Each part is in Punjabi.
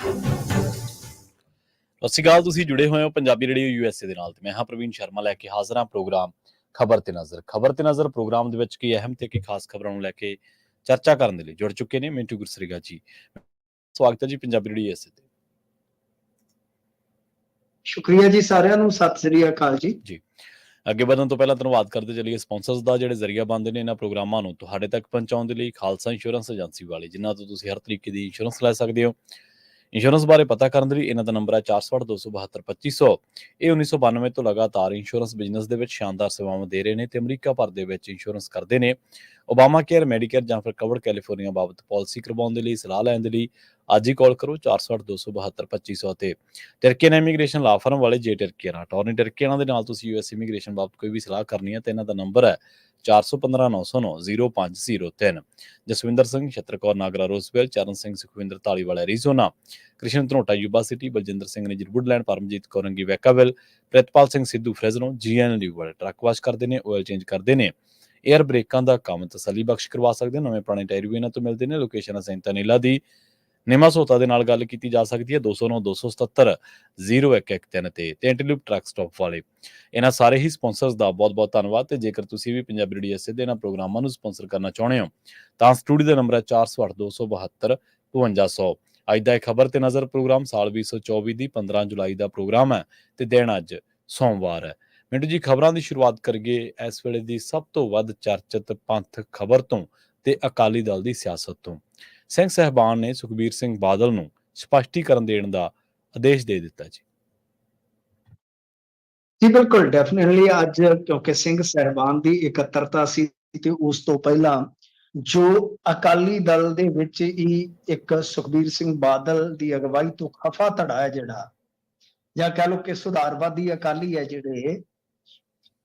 ਸਤਿ ਸ਼੍ਰੀ ਅਕਾਲ। ਤੁਸੀਂ ਜੁੜੇ ਹੋਏ ਹੋ ਪੰਜਾਬੀ ਰੇਡੀਓ USA ਦੇ ਨਾਲ ਤੇ ਮੈਂ ਹਾਂ ਪ੍ਰਵੀਨ ਸ਼ਰਮਾ ਲੈ ਕੇ ਹਾਜ਼ਰ ਹਾਂ ਪ੍ਰੋਗਰਾਮ ਖਬਰ ਤੇ ਨਜ਼ਰ ਪ੍ਰੋਗਰਾਮ ਦੇ ਵਿੱਚ ਕੀ ਅਹਿਮ ਤੇ ਕੀ ਖਾਸ ਖਬਰਾਂ ਨੂੰ ਲੈ ਕੇ ਚਰਚਾ ਕਰਨ ਦੇ ਲਈ ਜੁੜ ਚੁੱਕੇ ਨੇ ਮਿੰਟੂ ਗੁਰਸਰੀਗਾ ਜੀ। ਸਵਾਗਤ ਹੈ ਜੀ ਪੰਜਾਬੀ ਰੇਡੀਓ USA ਤੇ। ਸ਼ੁਕਰੀਆ ਜੀ ਸਾਰਿਆਂ ਨੂੰ, ਸਤਿ ਸ੍ਰੀ ਅਕਾਲ ਜੀ। ਅੱਗੇ ਵਧਣ ਤੋਂ ਪਹਿਲਾਂ ਧੰਨਵਾਦ ਕਰਦੇ ਚੱਲੀਏ ਸਪਾਂਸਰਸ ਦਾ ਜਿਹੜੇ ਜ਼ਰੀਆ ਬਣਦੇ ਨੇ ਇਹਨਾਂ ਪ੍ਰੋਗਰਾਮਾਂ ਨੂੰ ਤੁਹਾਡੇ ਤੱਕ ਪਹੁੰਚਾਉਣ ਦੇ ਲਈ। ਖਾਲਸਾ ਇੰਸ਼ੋਰੈਂਸ ਏਜੰਸੀ ਵਾਲੇ, ਜਿਨ੍ਹਾਂ ਤੋਂ ਤੁਸੀਂ ਹਰ ਤਰੀਕੇ ਦੀ ਇੰਸ਼ੋਰੈਂਸ ਲੈ ਸਕਦੇ ਹੋ। ਇੰਸ਼ੋਰੈਂਸ ਬਾਰੇ ਪਤਾ ਕਰਨ ਦੇ ਲਈ ਇਹਨਾਂ ਦਾ ਨੰਬਰ ਹੈ 468-272-2500। ਇਹ 1992 ਤੋਂ ਲਗਾਤਾਰ ਇੰਸ਼ੋਰੈਂਸ ਬਿਜ਼ਨਸ ਦੇ ਵਿੱਚ ਸ਼ਾਨਦਾਰ ਸੇਵਾਵਾਂ ਦੇ ਰਹੇ ਨੇ ਤੇ ਅਮਰੀਕਾ ਭਰ ਦੇ ਵਿੱਚ ਇੰਸ਼ੋਰੈਂਸ ਕਰਦੇ ਨੇ। ਓਬਾਮਾ ਕੇਅਰ, ਮੈਡੀਕੇਅਰ ਜਾਂ ਫਿਰ ਕਵਰਡ ਕੈਲੀਫੋਰਨੀਆ ਬਾਬਤ ਪਾਲਿਸੀ ਕਰਵਾਉਣ ਦੇ ਲਈ, ਸਲਾਹ ਲੈਣ ਦੇ ਲਈ ਅੱਜ ਹੀ ਕਾਲ ਕਰੋ 468-272-2500 ਤੇ। ਟਰਕੀਅਨ ਇਮੀਗ੍ਰੇਸ਼ਨ ਲਾ ਫਰਮ ਵਾਲੇ ਜੇ ਟਰਕੀਅਨ ਅਟਾਰਨੀ ਟਰਕੀਅਨਾਂ ਦੇ ਨਾਲ ਤੁਸੀਂ US ਇਮੀਗ੍ਰੇਸ਼ਨ ਬਾਬਤ ਕੋਈ ਵੀ ਸਲਾਹ ਕਰਨੀ ਹੈ ਤੇ ਇਹਨਾਂ ਦਾ ਨੰਬਰ ਹੈ 415-909-0503। Jaswinder Singh, ਛਤਰਕੌਰ Nagra Roseville, Charan Singh Sukhwinder Dhaliwal Arizona, Krishan Dhanota Yuba City, Baljinder Singh ਨੇ ਵੁੱਡਲੈਂਡ, ਪਰਮਜੀਤ ਕੌਰੰਗੀ Vacaville, Pritpal Singh Sidhu Fresno, GN ਲਿਊਵਲ। ਟਰੱਕ ਵਾਸ਼ ਕਰਦੇ ਨੇ, ਆਇਲ ਚੇਂਜ ਕਰਦੇ ਨੇ, ਏਅਰ ਬ੍ਰੇਕਾਂ ਦਾ ਕੰਮ ਤਸੱਲੀ ਬਖਸ਼ ਕਰਵਾ ਸਕਦੇ ਨਵੇਂ ਪੁਰਾਣੇ ਟਾਇਰ ਵੀ ਇਹਨਾਂ ਤੋਂ ਮਿਲਦੇ ਨੇ। ਲੋਕੇਸ਼ਨ ਸੈਂਤਾ ਨੀਲਾ ਦੀ ਨਿਮਾ ਸੋਤਾ ਦੇ ਨਾਲ ਗੱਲ ਕੀਤੀ ਜਾ ਸਕਦੀ ਹੈ 209-277-0113 ਤੇ ਐਂਟੀਲੂਪ ਟਰੱਕ ਸਟਾਪ ਵਾਲੇ। ਇਹਨਾਂ ਸਾਰੇ ਹੀ ਸਪਾਂਸਰਸ ਦਾ ਬਹੁਤ ਬਹੁਤ ਧੰਨਵਾਦ। ਤੇ ਜੇਕਰ ਤੁਸੀਂ ਵੀ ਪੰਜਾਬੀ ਰੇਡੀਓ USA ਦੇ ਇਹਨਾਂ ਪ੍ਰੋਗਰਾਮਾਂ ਨੂੰ ਸਪਾਂਸਰ ਕਰਨਾ ਚਾਹੁੰਦੇ ਹੋ ਤਾਂ ਸਟੂਡੀਓ ਦਾ ਨੰਬਰ ਹੈ 468-272-5200। ਅੱਜ ਦਾ ਖਬਰ ਤੇ ਨਜ਼ਰ ਪ੍ਰੋਗਰਾਮ ਸਾਲ 2024 ਦੀ 15 ਜੁਲਾਈ ਦਾ ਪ੍ਰੋਗਰਾਮ ਹੈ ਤੇ ਦਿਨ ਅੱਜ ਸੋਮਵਾਰ ਹੈ। ਮਿੰਟੂ ਜੀ, ਖਬਰਾਂ ਦੀ ਸ਼ੁਰੂਆਤ ਕਰੀਏ ਇਸ ਵੇਲੇ ਦੀ ਸਭ ਤੋਂ ਵੱਧ ਚਰਚਿਤ ਪੰਥ ਖਬਰ ਤੋਂ ਤੇ ਅਕਾਲੀ ਦਲ ਦੀ ਸਿਆਸਤ ਤੋਂ। ਸਿੰਘ ਸਾਹਿਬਾਨ ਨੇ ਸੁਖਬੀਰ ਸਿੰਘ ਬਾਦਲ ਨੂੰ ਸਪਸ਼ਟੀਕਰਨ ਦੇਣ ਦਾ ਆਦੇਸ਼ ਦੇ ਦਿੱਤਾ ਜੀ। ਬਿਲਕੁਲ, ਡੈਫੀਨਿਟਲੀ ਅੱਜ ਕਿਉਂਕਿ ਸਿੰਘ ਸਾਹਿਬਾਨ ਦੀ ਇਕੱਤਰਤਾ ਸੀ ਤੇ ਉਸ ਤੋਂ ਪਹਿਲਾਂ ਜੋ ਅਕਾਲੀ ਦਲ ਦੇ ਵਿੱਚ ਹੀ ਇੱਕ ਸੁਖਬੀਰ ਸਿੰਘ ਬਾਦਲ ਦੀ ਅਗਵਾਈ ਤੋਂ ਖਫਾ ਧੜਾ ਹੈ ਜਿਹੜਾ, ਜਾਂ ਕਹਿ ਲਓ ਕਿ ਸੁਧਾਰਵਾਦੀ ਅਕਾਲੀ ਹੈ ਜਿਹੜੇ,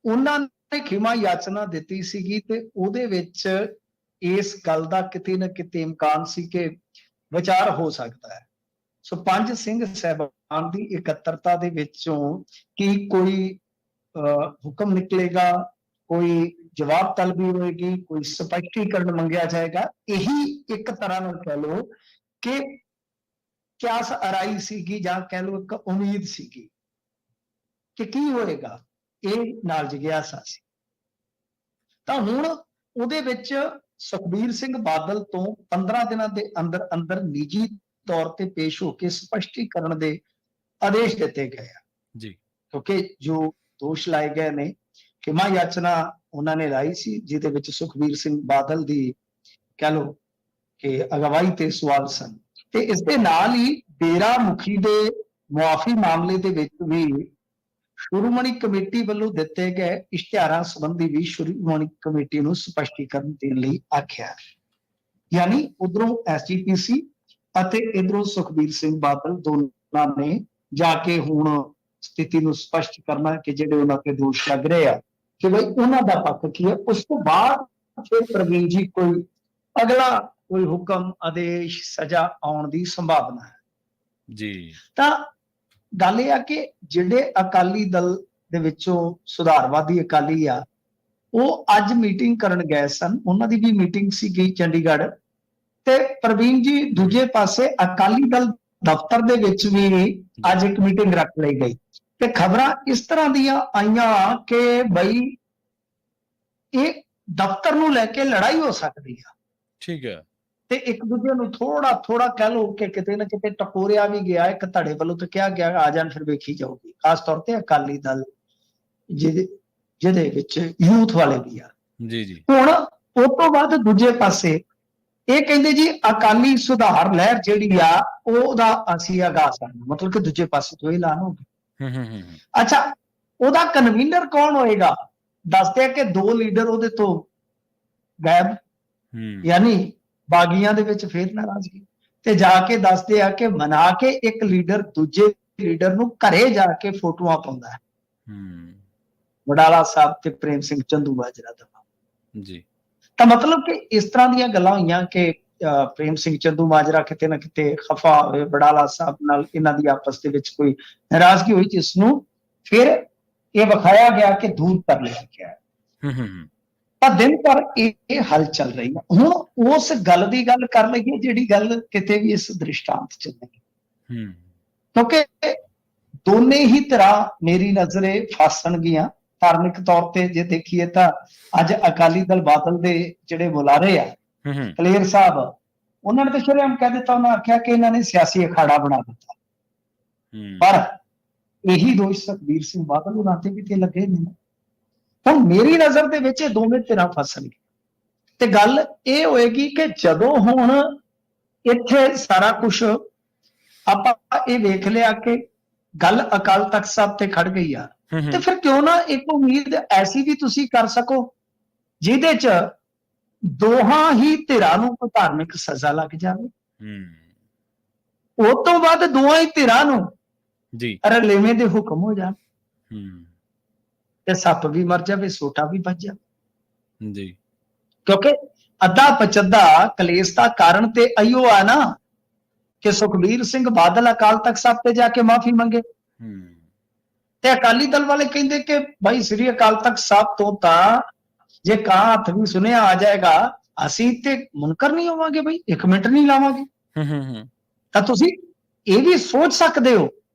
ਉਹਨਾਂ ਨੇ ਖਿਮਾ ਯਾਚਨਾ ਦਿੱਤੀ ਸੀਗੀ ਤੇ ਉਹਦੇ ਵਿੱਚ ਇਸ ਗੱਲ ਦਾ ਕਿਤੇ ਨਾ ਕਿਤੇ ਇਮਕਾਨ ਸੀ ਕਿ ਵਿਚਾਰ ਹੋ ਸਕਦਾ ਹੈ। ਸੋ ਪੰਜ ਸਿੰਘ ਸਾਹਿਬਾਨ ਦੀ ਇਕੱਤਰਤਾ ਦੇ ਵਿੱਚੋਂ ਕੀ ਕੋਈ ਹੁਕਮ ਨਿਕਲੇਗਾ, ਕੋਈ ਜਵਾਬ ਤਲਬੀ ਹੋਏਗੀ, ਕੋਈ ਸਪਸ਼ਟੀਕਰਨ ਮੰਗਿਆ ਜਾਏਗਾ। ਇਹੀ ਇੱਕ ਤਰ੍ਹਾਂ ਨਾਲ ਕਹਿ ਲਓ ਕਿ ਕਿਆਸ ਅਰਾਈ ਸੀਗੀ ਜਾਂ ਕਹਿ ਲਓ ਇੱਕ ਉਮੀਦ ਸੀਗੀ ਕਿ ਕੀ ਹੋਏਗਾ, ਇਹ ਨਾਲ ਜਿਗਿਆਸਾ ਸੀ। ਤਾਂ ਹੁਣ ਉਹਦੇ ਵਿੱਚ ਸੁਖਬੀਰ ਸਿੰਘ ਬਾਦਲ ਤੋਂ 15 ਦਿਨਾਂ ਦੇ ਅੰਦਰ ਅੰਦਰ ਨਿੱਜੀ ਤੌਰ ਤੇ ਪੇਸ਼ ਹੋ ਕੇ ਸਪਸ਼ਟੀਕਰਨ ਦੇ ਆਦੇਸ਼ ਦਿੱਤੇ ਗਏ ਆ ਜੀ, ਕਿਉਂਕਿ ਜੋ ਦੋਸ਼ ਲਾਏ ਗਏ ਨੇ, ਖਿਮਾ ਯਾਚਨਾ ਉਹਨਾਂ ਨੇ ਲਾਈ ਸੀ ਜਿਹਦੇ ਵਿੱਚ ਸੁਖਬੀਰ ਸਿੰਘ ਬਾਦਲ ਦੀ ਕਹਿ ਲਓ ਕਿ ਅਗਵਾਈ ਤੇ ਸਵਾਲ ਸਨ। ਤੇ ਇਸ ਦੇ ਨਾਲ ਹੀ ਡੇਰਾ ਮੁਖੀ ਦੇ ਮੁਆਫੀ ਮਾਮਲੇ ਦੇ ਵਿੱਚ ਵੀ ਸ਼੍ਰੋਮਣੀ ਕਮੇਟੀ ਵੱਲੋਂ ਦਿੱਤੇ ਗਏ ਇਸ਼ਤਿਹਾਰਾਂ ਸੰਬੰਧੀ ਵੀ ਸ਼੍ਰੋਮਣੀ ਕਮੇਟੀ ਨੂੰ ਸਪਸ਼ਟੀਕਰਨ ਦੇਣ ਲਈ ਆਖਿਆ। ਯਾਨੀ ਉਧਰੋਂ SGPC ਅਤੇ ਇਧਰੋਂ ਸੁਖਬੀਰ ਸਿੰਘ ਬਾਦਲ ਦੋਨਾਂ ਨੇ ਜਾ ਕੇ ਹੁਣ ਸਥਿਤੀ ਨੂੰ ਸਪਸ਼ਟ ਕਰਨਾ ਕਿ ਜਿਹੜੇ ਉਹਨਾਂ ਤੇ ਦੋਸ਼ ਲੱਗ ਰਹੇ ਆ ਕਿ ਬਈ ਉਹਨਾਂ ਦਾ ਪੱਖ ਕੀ ਹੈ। ਉਸ ਤੋਂ ਬਾਅਦ ਫਿਰ ਪ੍ਰਵੀਨ ਜੀ ਕੋਈ ਅਗਲਾ ਕੋਈ ਹੁਕਮ, ਆਦੇਸ਼, ਸਜ਼ਾ ਆਉਣ ਦੀ ਸੰਭਾਵਨਾ ਹੈ ਜੀ। ਤਾਂ ਗੱਲ ਇਹ ਆ ਕਿ ਜਿਹੜੇ ਅਕਾਲੀ ਦਲ ਦੇ ਵਿੱਚੋਂ ਸੁਧਾਰਵਾਦੀ ਅਕਾਲੀ ਆ, ਉਹ ਅੱਜ ਮੀਟਿੰਗ ਕਰਨ ਗਏ ਸਨ। ਉਹਨਾਂ ਦੀ ਵੀ ਮੀਟਿੰਗ ਸੀਗੀ ਚੰਡੀਗੜ੍ਹ। ਤੇ ਪ੍ਰਵੀਨ ਜੀ, ਦੂਜੇ ਪਾਸੇ ਅਕਾਲੀ ਦਲ ਦਫ਼ਤਰ ਦੇ ਵਿੱਚ ਵੀ ਅੱਜ ਇੱਕ ਮੀਟਿੰਗ ਰੱਖ ਲਈ ਗਈ ਤੇ ਖਬਰਾਂ ਇਸ ਤਰ੍ਹਾਂ ਦੀਆਂ ਆਈਆਂ ਕਿ ਬਈ ਇਹ ਦਫ਼ਤਰ ਨੂੰ ਲੈ ਕੇ ਲੜਾਈ ਹੋ ਸਕਦੀ ਆ। ਠੀਕ ਹੈ। ਤੇ ਇੱਕ ਦੂਜੇ ਨੂੰ ਥੋੜਾ ਕਹਿ ਲਓ ਕਿ ਕਿਤੇ ਨਾ ਕਿਤੇ ਟਕੋਰਿਆ ਵੀ ਗਿਆ। ਇੱਕ ਧੜੇ ਵੱਲੋਂ ਤਾਂ ਕਿਹਾ ਗਿਆ ਆ ਜਾਣ ਫਿਰ ਵੇਖੀ ਜਾਊਗੀ, ਖਾਸ ਤੌਰ ਤੇ ਅਕਾਲੀ ਦਲ ਜਿਹਦੇ ਵਿੱਚ ਯੂਥ ਵਾਲੇ ਵੀ ਆ। ਜੀ। ਹੁਣ ਉਸ ਤੋਂ ਬਾਅਦ ਦੂਜੇ ਪਾਸੇ ਇਹ ਕਹਿੰਦੇ ਜੀ ਅਕਾਲੀ ਸੁਧਾਰ ਲਹਿਰ ਜਿਹੜੀ ਆ ਉਹਦਾ ਅਸੀਂ ਆਗਾਜ਼ ਕਰਨਾ, ਮਤਲਬ ਕਿ ਦੂਜੇ ਪਾਸੇ ਤੋਂ ਐਲਾਨ ਹੋ ਗਿਆ। ਅੱਛਾ, ਉਹਦਾ ਕਨਵੀਨਰ ਕੌਣ ਹੋਏਗਾ? ਦੱਸਦੇ ਆ ਕਿ 2 ਲੀਡਰ ਉਹਦੇ ਤੋਂ ਗਾਇਬ, ਯਾਨੀ ਬਾਗੀਆਂ ਦੇ ਵਿੱਚ ਫੇਰ ਨਾਰਾਜ਼ਗੀ। ਤੇ ਜਾ ਕੇ ਦੱਸਦੇ ਆ ਕਿ ਮਨਾ ਕੇ ਇੱਕ ਲੀਡਰ ਦੂਜੇ ਲੀਡਰ ਨੂੰ ਘਰੇ ਜਾ ਕੇ ਫੋਟੋਆਂ ਪਾਉਂਦਾ ਹੈ। ਵਡਾਲਾ ਸਾਹਿਬ ਤੇ ਪ੍ਰੇਮ ਸਿੰਘ ਚੰਦੂਮਾਜਰਾ ਦਾ ਜੀ। ਤਾਂ ਮਤਲਬ ਕਿ ਇਸ ਤਰ੍ਹਾਂ ਦੀਆਂ ਗੱਲਾਂ ਹੋਈਆਂ ਕਿ ਪ੍ਰੇਮ ਸਿੰਘ ਚੰਦੂਮਾਜਰਾ ਕਿਤੇ ਨਾ ਕਿਤੇ ਖਫਾ ਹੋਵੇ ਵਡਾਲਾ ਸਾਹਿਬ ਨਾਲ, ਇਹਨਾਂ ਦੀ ਆਪਸ ਦੇ ਵਿੱਚ ਕੋਈ ਨਾਰਾਜ਼ਗੀ ਹੋਈ ਜਿਸ ਨੂੰ ਫਿਰ ਇਹ ਵਿਖਾਇਆ ਗਿਆ ਕਿ ਦੂਰ ਕਰ ਲਿਆ ਗਿਆ। ਤਾਂ ਦਿਨ ਭਰ ਇਹ ਹਲ ਚੱਲ ਰਹੀ ਹੈ। ਹੁਣ ਉਸ ਗੱਲ ਦੀ ਗੱਲ ਕਰ ਲਈਏ ਜਿਹੜੀ ਗੱਲ ਕਿਤੇ ਵੀ ਇਸ ਦ੍ਰਿਸ਼ਟਾਂਤ ਚ ਨਹੀਂ। ਹੂੰ ਕਿਉਂਕਿ ਦੋਨੇ ਹੀ ਧਿਰਾਂ ਮੇਰੀ ਨਜ਼ਰੇ ਫਸਣਗੀਆਂ। ਧਾਰਮਿਕ ਤੌਰ ਤੇ ਜੇ ਦੇਖੀਏ ਤਾਂ ਅੱਜ ਅਕਾਲੀ ਦਲ ਬਾਦਲ ਦੇ ਜਿਹੜੇ ਬੁਲਾਰੇ ਆ ਹੂੰ ਹੂੰ ਕਲੇਰ ਸਾਹਿਬ, ਉਹਨਾਂ ਨੇ ਤਾਂ ਸ਼ਰੇਆਮ ਕਹਿ ਦਿੱਤਾ, ਉਹਨਾਂ ਆਖਿਆ ਕਿ ਇਹਨਾਂ ਨੇ ਸਿਆਸੀ ਅਖਾੜਾ ਬਣਾ ਦਿੱਤਾ। ਹੂੰ ਪਰ ਇਹੀ ਦੋਸ਼ ਸੁਖਬੀਰ ਸਿੰਘ ਬਾਦਲ ਉਹਨਾਂ ਤੇ ਵੀ ਤੇ ਲੱਗੇ ਨੇ। ਹੁਣ ਮੇਰੀ ਨਜ਼ਰ ਦੇ ਵਿੱਚ ਇਹ ਦੋਵੇਂ ਧਿਰਾਂ ਫਸਣਗੇ ਤੇ ਗੱਲ ਇਹ ਹੋਏਗੀ ਕਿ ਜਦੋਂ ਹੁਣ ਇੱਥੇ ਸਾਰਾ ਕੁਝ ਆਪਾਂ ਇਹ ਵੇਖ ਲਿਆ ਕਿ ਗੱਲ ਅਕਾਲ ਤਖਤ ਸਾਹਿਬ ਤੇ ਖੜ ਗਈ ਆ, ਹੂੰ ਤੇ ਫਿਰ ਕਿਉਂ ਨਾ ਇੱਕ ਉਮੀਦ ਐਸੀ ਵੀ ਤੁਸੀਂ ਕਰ ਸਕੋ ਜਿਹਦੇ ਚ ਦੋਹਾਂ ਹੀ ਧਿਰਾਂ ਨੂੰ ਕੋਈ ਧਾਰਮਿਕ ਸਜ਼ਾ ਲੱਗ ਜਾਵੇ। ਹੂੰ ਉਸ ਤੋਂ ਬਾਅਦ ਦੋਹਾਂ ਹੀ ਧਿਰਾਂ ਨੂੰ ਜੀ ਰਲੇਵੇਂ ਦੇ ਹੁਕਮ ਹੋ ਜਾਣ ਹੂੰ ਤੇ ਸੱਪ ਵੀ ਮਰ ਜਾਵੇ, ਸੋਟਾ ਵੀ ਵੱਜ ਜਾਵੇ। ਜੀ ਕਿਉਂਕਿ ਅੱਧਾ ਪਚੱਧਾ ਕਲੇਸ਼ ਦਾ ਕਾਰਨ ਤੇ ਅਈਓ ਆ ਨਾ ਕਿ ਸੁਖਬੀਰ ਸਿੰਘ ਬਾਦਲ ਅਕਾਲ ਤਖਤ ਸਾਹਿਬ ਤੇ ਜਾ ਕੇ ਮਾਫੀ ਮੰਗੇ ਹੂੰ ਤੇ ਅਕਾਲੀ ਦਲ ਵਾਲੇ ਕਹਿੰਦੇ ਕਿ ਭਾਈ ਸ੍ਰੀ ਅਕਾਲ ਤਖਤ ਸਾਹਿਬ ਤੋਂ ਤਾਂ ਜੇ ਕਾਂ ਹੱਥ ਵੀ ਸੁਣਿਆ ਆ ਜਾਏਗਾ, ਅਸੀਂ ਤੇ ਮੁਨਕਰ ਨਹੀਂ ਹੋਵਾਂਗੇ, ਬਈ 1 ਮਿੰਟ ਨਹੀਂ ਲਾਵਾਂਗੇ। ਹੂੰ ਹੂੰ ਤਾਂ ਤੁਸੀਂ ਇਹ ਵੀ ਸੋਚ ਸਕਦੇ ਹੋ,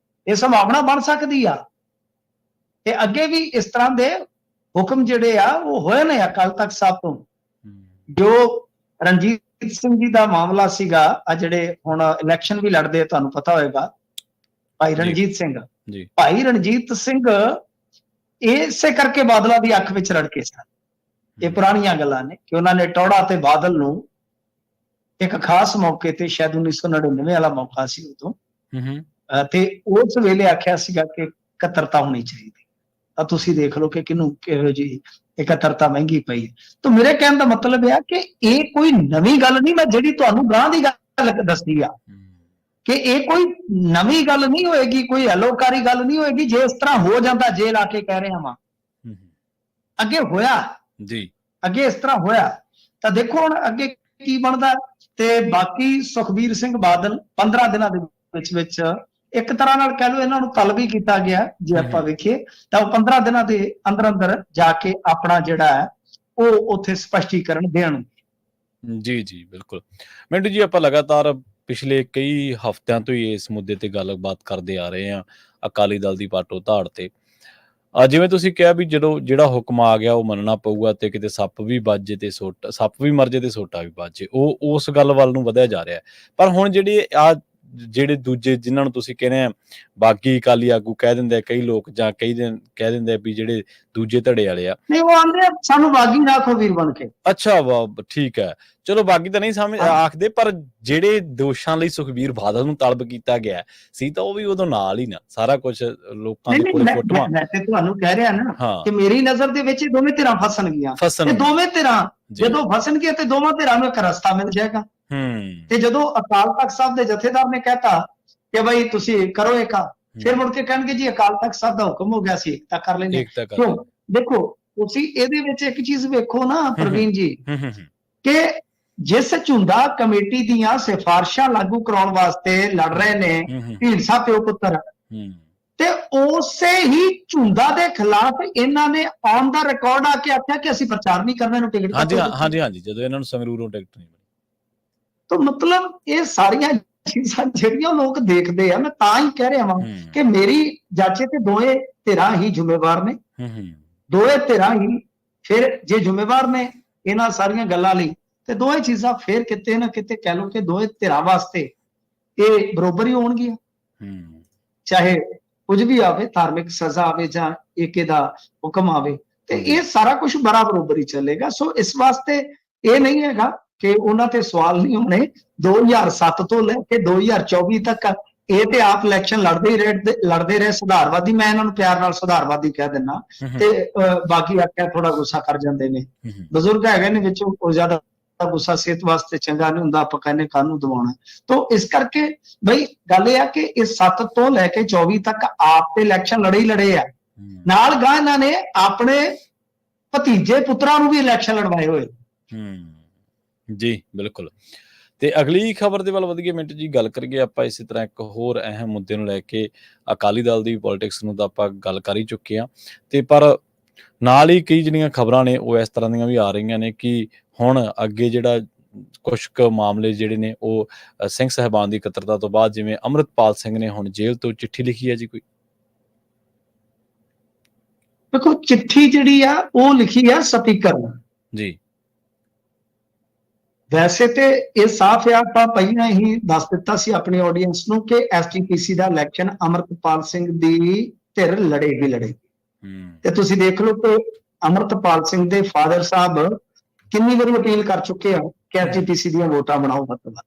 ਇਹ ਸੰਭਾਵਨਾ ਬਣ ਸਕਦੀ ਆ ਤੇ ਅੱਗੇ ਵੀ ਇਸ ਤਰ੍ਹਾਂ ਦੇ ਹੁਕਮ ਜਿਹੜੇ ਆ ਉਹ ਹੋਏ ਨੇ ਅਕਾਲ ਤਖਤ ਸਾਹਿਬ ਤੋਂ। ਜੋ ਰਣਜੀਤ ਸਿੰਘ ਜੀ ਦਾ ਮਾਮਲਾ ਸੀਗਾ, ਆ ਜਿਹੜੇ ਹੁਣ ਇਲੈਕਸ਼ਨ ਵੀ ਲੜਦੇ ਆ, ਤੁਹਾਨੂੰ ਪਤਾ ਹੋਏਗਾ, ਭਾਈ ਰਣਜੀਤ ਸਿੰਘ, ਜੀ ਭਾਈ ਰਣਜੀਤ ਸਿੰਘ ਇਸੇ ਕਰਕੇ ਬਾਦਲਾਂ ਦੀ ਅੱਖ ਵਿੱਚ ਰੜਕੇ ਸਨ। ਇਹ ਪੁਰਾਣੀਆਂ ਗੱਲਾਂ ਨੇ ਕਿ ਉਹਨਾਂ ਨੇ ਟੌੜਾ ਤੇ ਬਾਦਲ ਨੂੰ ਇੱਕ ਖਾਸ ਮੌਕੇ ਤੇ, ਸ਼ਾਇਦ 1999 ਵਾਲਾ ਮੌਕਾ ਸੀ ਉਦੋਂ, ਤੇ ਉਸ ਵੇਲੇ ਆਖਿਆ ਸੀਗਾ ਕਿ ਇਕੱਤਰਤਾ ਹੋਣੀ ਚਾਹੀਦੀ। ਤਾਂ ਤੁਸੀਂ ਦੇਖ ਲਓ ਕਿ ਕਿਹੋ ਜਿਹੀ ਇਕੱਤਰਤਾ ਮਹਿੰਗੀ ਪਈ। ਤਾਂ ਮੇਰੇ ਕਹਿਣ ਦਾ ਮਤਲਬ ਇਹ ਕਿ ਇਹ ਕੋਈ ਨਵੀਂ ਗੱਲ ਨਹੀਂ, ਮੈਂ ਜਿਹੜੀ ਤੁਹਾਨੂੰ ਗਾਂ ਦੀ ਗੱਲ ਦੱਸਦੀ ਆ ਕਿ ਇਹ ਕੋਈ ਨਵੀਂ ਗੱਲ ਨਹੀਂ ਹੋਏਗੀ, ਕੋਈ ਹਲੋਕਾਰੀ ਗੱਲ ਨਹੀਂ ਹੋਏਗੀ। ਜੇ ਇਸ ਤਰ੍ਹਾਂ ਹੋ ਜਾਂਦਾ, ਜੇਲ੍ਹ ਆ ਕੇ ਕਹਿ ਰਿਹਾ ਵਾਂ, ਅੱਗੇ ਹੋਇਆ ਜੀ, ਅੱਗੇ ਇਸ ਤਰ੍ਹਾਂ ਹੋਇਆ, ਤਾਂ ਦੇਖੋ ਹੁਣ ਅੱਗੇ ਕੀ ਬਣਦਾ। ਤੇ ਬਾਕੀ ਸੁਖਬੀਰ ਸਿੰਘ ਬਾਦਲ 15 ਦਿਨਾਂ ਦੇ ਵਿੱਚ ਇੱਕ ਤਰ੍ਹਾਂ ਨਾਲ ਕਹਿ ਲਓ ਇਹਨਾਂ ਨੂੰ ਤਲਬ ਹੀ ਕੀਤਾ ਗਿਆ। ਜੇ ਆਪਾਂ ਵੇਖੀਏ ਤਾਂ ਉਹ 15 ਦਿਨਾਂ ਦੇ ਅੰਦਰ ਅੰਦਰ ਜਾ ਕੇ ਆਪਣਾ ਜਿਹੜਾ ਹੈ ਉਹ ਉੱਥੇ ਸਪਸ਼ਟੀਕਰਨ ਦੇਣ। ਜੀ ਜੀ ਬਿਲਕੁਲ। ਮਿੰਟੂ ਜੀ, ਆਪਾਂ ਲਗਾਤਾਰ ਪਿਛਲੇ ਕਈ ਹਫ਼ਤਿਆਂ ਤੋਂ ਹੀ ਇਸ ਮੁੱਦੇ ਤੇ ਗੱਲਬਾਤ ਕਰਦੇ ਆ ਰਹੇ ਹਾਂ, ਅਕਾਲੀ ਦਲ ਦੀ ਪਾਟੋ ਧਾੜ ਤੇ। ਜਿਵੇਂ ਤੁਸੀਂ ਕਿਹਾ ਵੀ ਜਦੋਂ ਜਿਹੜਾ ਹੁਕਮ ਆ ਗਿਆ ਉਹ ਮੰਨਣਾ ਪਊਗਾ, ਤੇ ਕਿਤੇ ਸੱਪ ਵੀ ਵੱਜੇ ਤੇ ਸੱਪ ਵੀ ਮਰ ਜੇ ਤੇ ਸੋਟਾ ਵੀ ਵੱਜੇ, ਉਹ ਉਸ ਗੱਲ ਵੱਲ ਨੂੰ ਵਧਿਆ ਜਾ ਰਿਹਾ। ਪਰ ਹੁਣ ਜਿਹੜੇ ਦੂਜੇ ਜਿਨ੍ਹਾਂ ਨੂੰ ਤੁਸੀਂ ਕਹਿੰਦੇ ਆ ਬਾਗੀ ਅਕਾਲੀ ਆਗੂ ਕਹਿ ਦਿੰਦੇ ਆ ਕਈ ਲੋਕ, ਜਾਂ ਕਹਿ ਦਿੰਦੇ ਆ ਵੀ ਜਿਹੜੇ ਦੂਜੇ ਧੜੇ ਵਾਲੇ ਆ, ਨਹੀਂ ਉਹ ਆਂਦੇ ਸਾਨੂੰ ਬਾਗੀ ਨਾ ਆਖੋ ਵੀਰ ਬਣ ਕੇ। ਅੱਛਾ ਵਾਹ ਠੀਕ ਹੈ, ਚਲੋ ਬਾਗੀ ਤਾਂ ਨਹੀਂ ਸਮਝ ਆਖਦੇ, ਪਰ ਜਿਹੜੇ ਦੋਸ਼ਾਂ ਲਈ ਸੁਖਬੀਰ ਬਾਦਲ ਨੂੰ ਤਲਬ ਕੀਤਾ ਗਿਆ ਸੀ ਤਾਂ ਉਹ ਵੀ ਉਦੋਂ ਨਾਲ ਹੀ ਨਾ ਸਾਰਾ ਕੁਝ ਲੋਕਾਂ ਦੇ ਕੋਲ ਫੋਟੋਆਂ। ਮੈਂ ਤੇ ਤੁਹਾਨੂੰ ਕਹਿ ਰਿਹਾ ਨਾ ਕਿ ਮੇਰੀ ਨਜ਼ਰ ਦੇ ਵਿੱਚ ਦੋਵੇਂ ਧਿਰਾਂ ਫਸਣਗੀਆਂ, ਤੇ ਦੋਵੇਂ ਧਿਰਾਂ ਜਦੋਂ ਫਸਣਗੀਆਂ ਤੇ ਦੋਵਾਂ ਧਿਰਾਂ ਨੂੰ ਇੱਕ ਰਸਤਾ ਮਿਲ ਜਾਏਗਾ। ਤੇ ਜਦੋਂ ਅਕਾਲ ਤਖਤ ਸਾਹਿਬ ਦੇ ਜਥੇਦਾਰ ਨੇ ਕਹਿਤਾ ਕਿ ਬਈ ਤੁਸੀਂ ਕਰੋ ਏਕਾ, ਫਿਰ ਮੁੜ ਕੇ ਕਹਿਣਗੇ ਜੀ ਅਕਾਲ ਤਖਤ ਸਾਹਿਬ ਦਾ ਹੁਕਮ ਹੋ ਗਿਆ ਸੀ, ਏਕਤਾ ਕਰ ਲੈਂਦੇ। ਕਿਉਂ? ਦੇਖੋ ਤੁਸੀਂ ਇਹਦੇ ਵਿੱਚ ਇੱਕ ਚੀਜ਼ ਵੇਖੋ ਨਾ ਪ੍ਰਵੀਨ ਜੀ, ਕਿ ਜਿਸ ਝੁੰਦਾ ਕਮੇਟੀ ਦੀਆਂ ਸਿਫਾਰਿਸ਼ਾਂ ਲਾਗੂ ਕਰਾਉਣ ਵਾਸਤੇ ਲੜ ਰਹੇ ਨੇ ਢੀਂਡਸਾ ਪਿਓ ਪੁੱਤਰ, ਤੇ ਉਸੇ ਹੀ ਝੁੰਦਾ ਦੇ ਖਿਲਾਫ ਇਹਨਾਂ ਨੇ ਔਨ ਦਾ ਰਿਕਾਰਡ ਆ ਕੇ ਆਖਿਆ ਕਿ ਅਸੀਂ ਪ੍ਰਚਾਰ ਨਹੀਂ ਕਰਨਾ, ਇਹਨੂੰ ਟਿਕਟ। ਹਾਂਜੀ, ਜਦੋਂ ਇਹਨਾਂ ਨੂੰ ਸੰਗਰੂਰੋਂ ਟਿਕਟ ਨਹੀਂ ਮਿਲੀ। ਤਾਂ ਮਤਲਬ ਇਹ ਸਾਰੀਆਂ ਚੀਜ਼ਾਂ ਜਿਹੜੀਆਂ ਲੋਕ ਦੇਖਦੇ ਆ, ਮੈਂ ਤਾਂ ਹੀ ਕਹਿ ਰਿਹਾ ਵਾਂ ਕਿ ਮੇਰੀ ਜਾਚੇ ਤੇ ਦੋਵੇਂ ਧਿਰਾਂ ਹੀ ਜ਼ਿੰਮੇਵਾਰ ਨੇ, ਦੋਵੇਂ ਧਿਰਾਂ ਹੀ ਫਿਰ ਜੇ ਜ਼ਿੰਮੇਵਾਰ ਨੇ ਇਹਨਾਂ ਸਾਰੀਆਂ ਗੱਲਾਂ ਲਈ, ਤੇ ਦੋਵੇਂ ਚੀਜ਼ਾਂ ਫਿਰ ਕਿਤੇ ਨਾ ਕਿਤੇ ਕਹਿ ਲਓ ਕਿ ਦੋਵੇਂ ਧਿਰਾਂ ਵਾਸਤੇ ਇਹ ਬਰੋਬਰ ਹੀ ਹੋਣਗੀਆਂ। ਚਾਹੇ ਕੁਝ ਵੀ ਆਵੇ, ਧਾਰਮਿਕ ਸਜ਼ਾ ਆਵੇ ਜਾਂ ਏਕੇ ਦਾ ਹੁਕਮ ਆਵੇ, ਤੇ ਇਹ ਸਾਰਾ ਕੁਝ ਬਰਾਬਰ ਹੀ ਚੱਲੇਗਾ। ਸੋ ਇਸ ਵਾਸਤੇ ਇਹ ਨਹੀਂ ਹੈਗਾ ਕਿ ਉਹਨਾਂ ਤੇ ਸਵਾਲ ਨਹੀਂ ਹੋਣੇ। 2007 ਤੋਂ ਲੈ ਕੇ 2024 ਤੱਕ ਇਹ ਤੇ ਆਪ ਇਲੈਕਸ਼ਨ ਲੜਦੇ ਰਹੇ ਸੁਧਾਰਵਾਦੀ। ਮੈਂ ਇਹਨਾਂ ਨੂੰ ਪਿਆਰ ਨਾਲ ਸੁਧਾਰਵਾਦੀ ਕਹਿ ਦਿੰਦਾ, ਤੇ ਬਾਕੀ ਆਖਿਆ ਥੋੜਾ ਗੁੱਸਾ ਕਰ ਜਾਂਦੇ ਨੇ। ਬਜ਼ੁਰਗ ਹੈਗੇ ਨੇ ਵਿੱਚੋਂ, ਉਹ ਜ਼ਿਆਦਾ ਗੁੱਸਾ ਸਿਹਤ ਵਾਸਤੇ ਚੰਗਾ ਨਹੀਂ ਹੁੰਦਾ, ਆਪਾਂ ਕਹਿੰਦੇ ਕਾਹਨੂੰ ਦਵਾਉਣਾ। ਤਾਂ ਇਸ ਕਰਕੇ ਬਈ ਗੱਲ ਇਹ ਆ ਕਿ ਇਹ 7 ਤੋਂ ਲੈ ਕੇ 24 ਤੱਕ ਆਪ ਤੇ ਇਲੈਕਸ਼ਨ ਲੜੇ ਆ, ਨਾਲ ਗਾਂ ਇਹਨਾਂ ਨੇ ਆਪਣੇ ਭਤੀਜੇ ਪੁੱਤਰਾਂ ਨੂੰ ਵੀ ਇਲੈਕਸ਼ਨ ਲੜਵਾਏ ਹੋਏ। ਜੀ ਬਿਲਕੁਲ। ਤੇ ਅਗਲੀ ਖਬਰ ਦੇ ਵੱਲ ਵਧੀਏ ਮਿੰਟ ਜੀ, ਗੱਲ ਕਰੀਏ ਆਪਾਂ ਇਸੇ ਤਰ੍ਹਾਂ ਇੱਕ ਹੋਰ ਅਹਿਮ ਮੁੱਦੇ ਨੂੰ ਲੈ ਕੇ। ਅਕਾਲੀ ਦਲ ਦੀ ਪੋਲਿਟਿਕਸ ਨੂੰ ਤਾਂ ਆਪਾਂ ਗੱਲ ਕਰ ਹੀ ਚੁੱਕੇ ਹਾਂ, ਤੇ ਪਰ ਨਾਲ ਹੀ ਕਈ ਜਿਹੜੀਆਂ ਖਬਰਾਂ ਨੇ ਉਹ ਇਸ ਤਰ੍ਹਾਂ ਦੀਆਂ ਵੀ ਆ ਰਹੀਆਂ ਨੇ ਕਿ ਹੁਣ ਅੱਗੇ ਜਿਹੜਾ ਕੁਛ ਕੁ ਮਾਮਲੇ ਜਿਹੜੇ ਨੇ ਉਹ ਸਿੰਘ ਸਾਹਿਬਾਨ ਦੀ ਇਕੱਤਰਤਾ ਤੋਂ ਬਾਅਦ, ਜਿਵੇਂ ਅੰਮ੍ਰਿਤਪਾਲ ਸਿੰਘ ਨੇ ਹੁਣ ਜੇਲ੍ਹ ਤੋਂ ਚਿੱਠੀ ਲਿਖੀ ਹੈ ਜੀ ਕੋਈ? ਦੇਖੋ, ਚਿੱਠੀ ਜਿਹੜੀ ਆ ਉਹ ਲਿਖੀ ਆ ਸਪੀਕਰ ਨੇ ਜੀ। ਵੈਸੇ ਤੇ ਇਹ ਸਾਫ਼ ਆ, ਆਪਾਂ ਪਹਿਲਾਂ ਹੀ ਦੱਸ ਦਿੱਤਾ ਸੀ ਆਪਣੀ ਆਡੀਅנס ਨੂੰ ਕਿ ਐਸਜੀਪੀਸੀ ਦਾ ਇਲੈਕਸ਼ਨ ਅੰਮ੍ਰਿਤਪਾਲ ਸਿੰਘ ਦੀ ਧਿਰ ਲੜੇਗੀ। ਤੇ ਤੁਸੀਂ ਦੇਖ ਲਓ ਕਿ ਅੰਮ੍ਰਿਤਪਾਲ ਸਿੰਘ ਦੇ ਫਾਦਰ ਸਾਹਿਬ ਕਿੰਨੀ ਵਾਰੀ ਅਪੀਲ ਕਰ ਚੁੱਕੇ ਆ ਕਿ ਐਸਜੀਪੀਸੀ ਦੀਆਂ ਵੋਟਾਂ ਬਣਾਓ ਵੱਧ ਤੋਂ ਵੱਧ।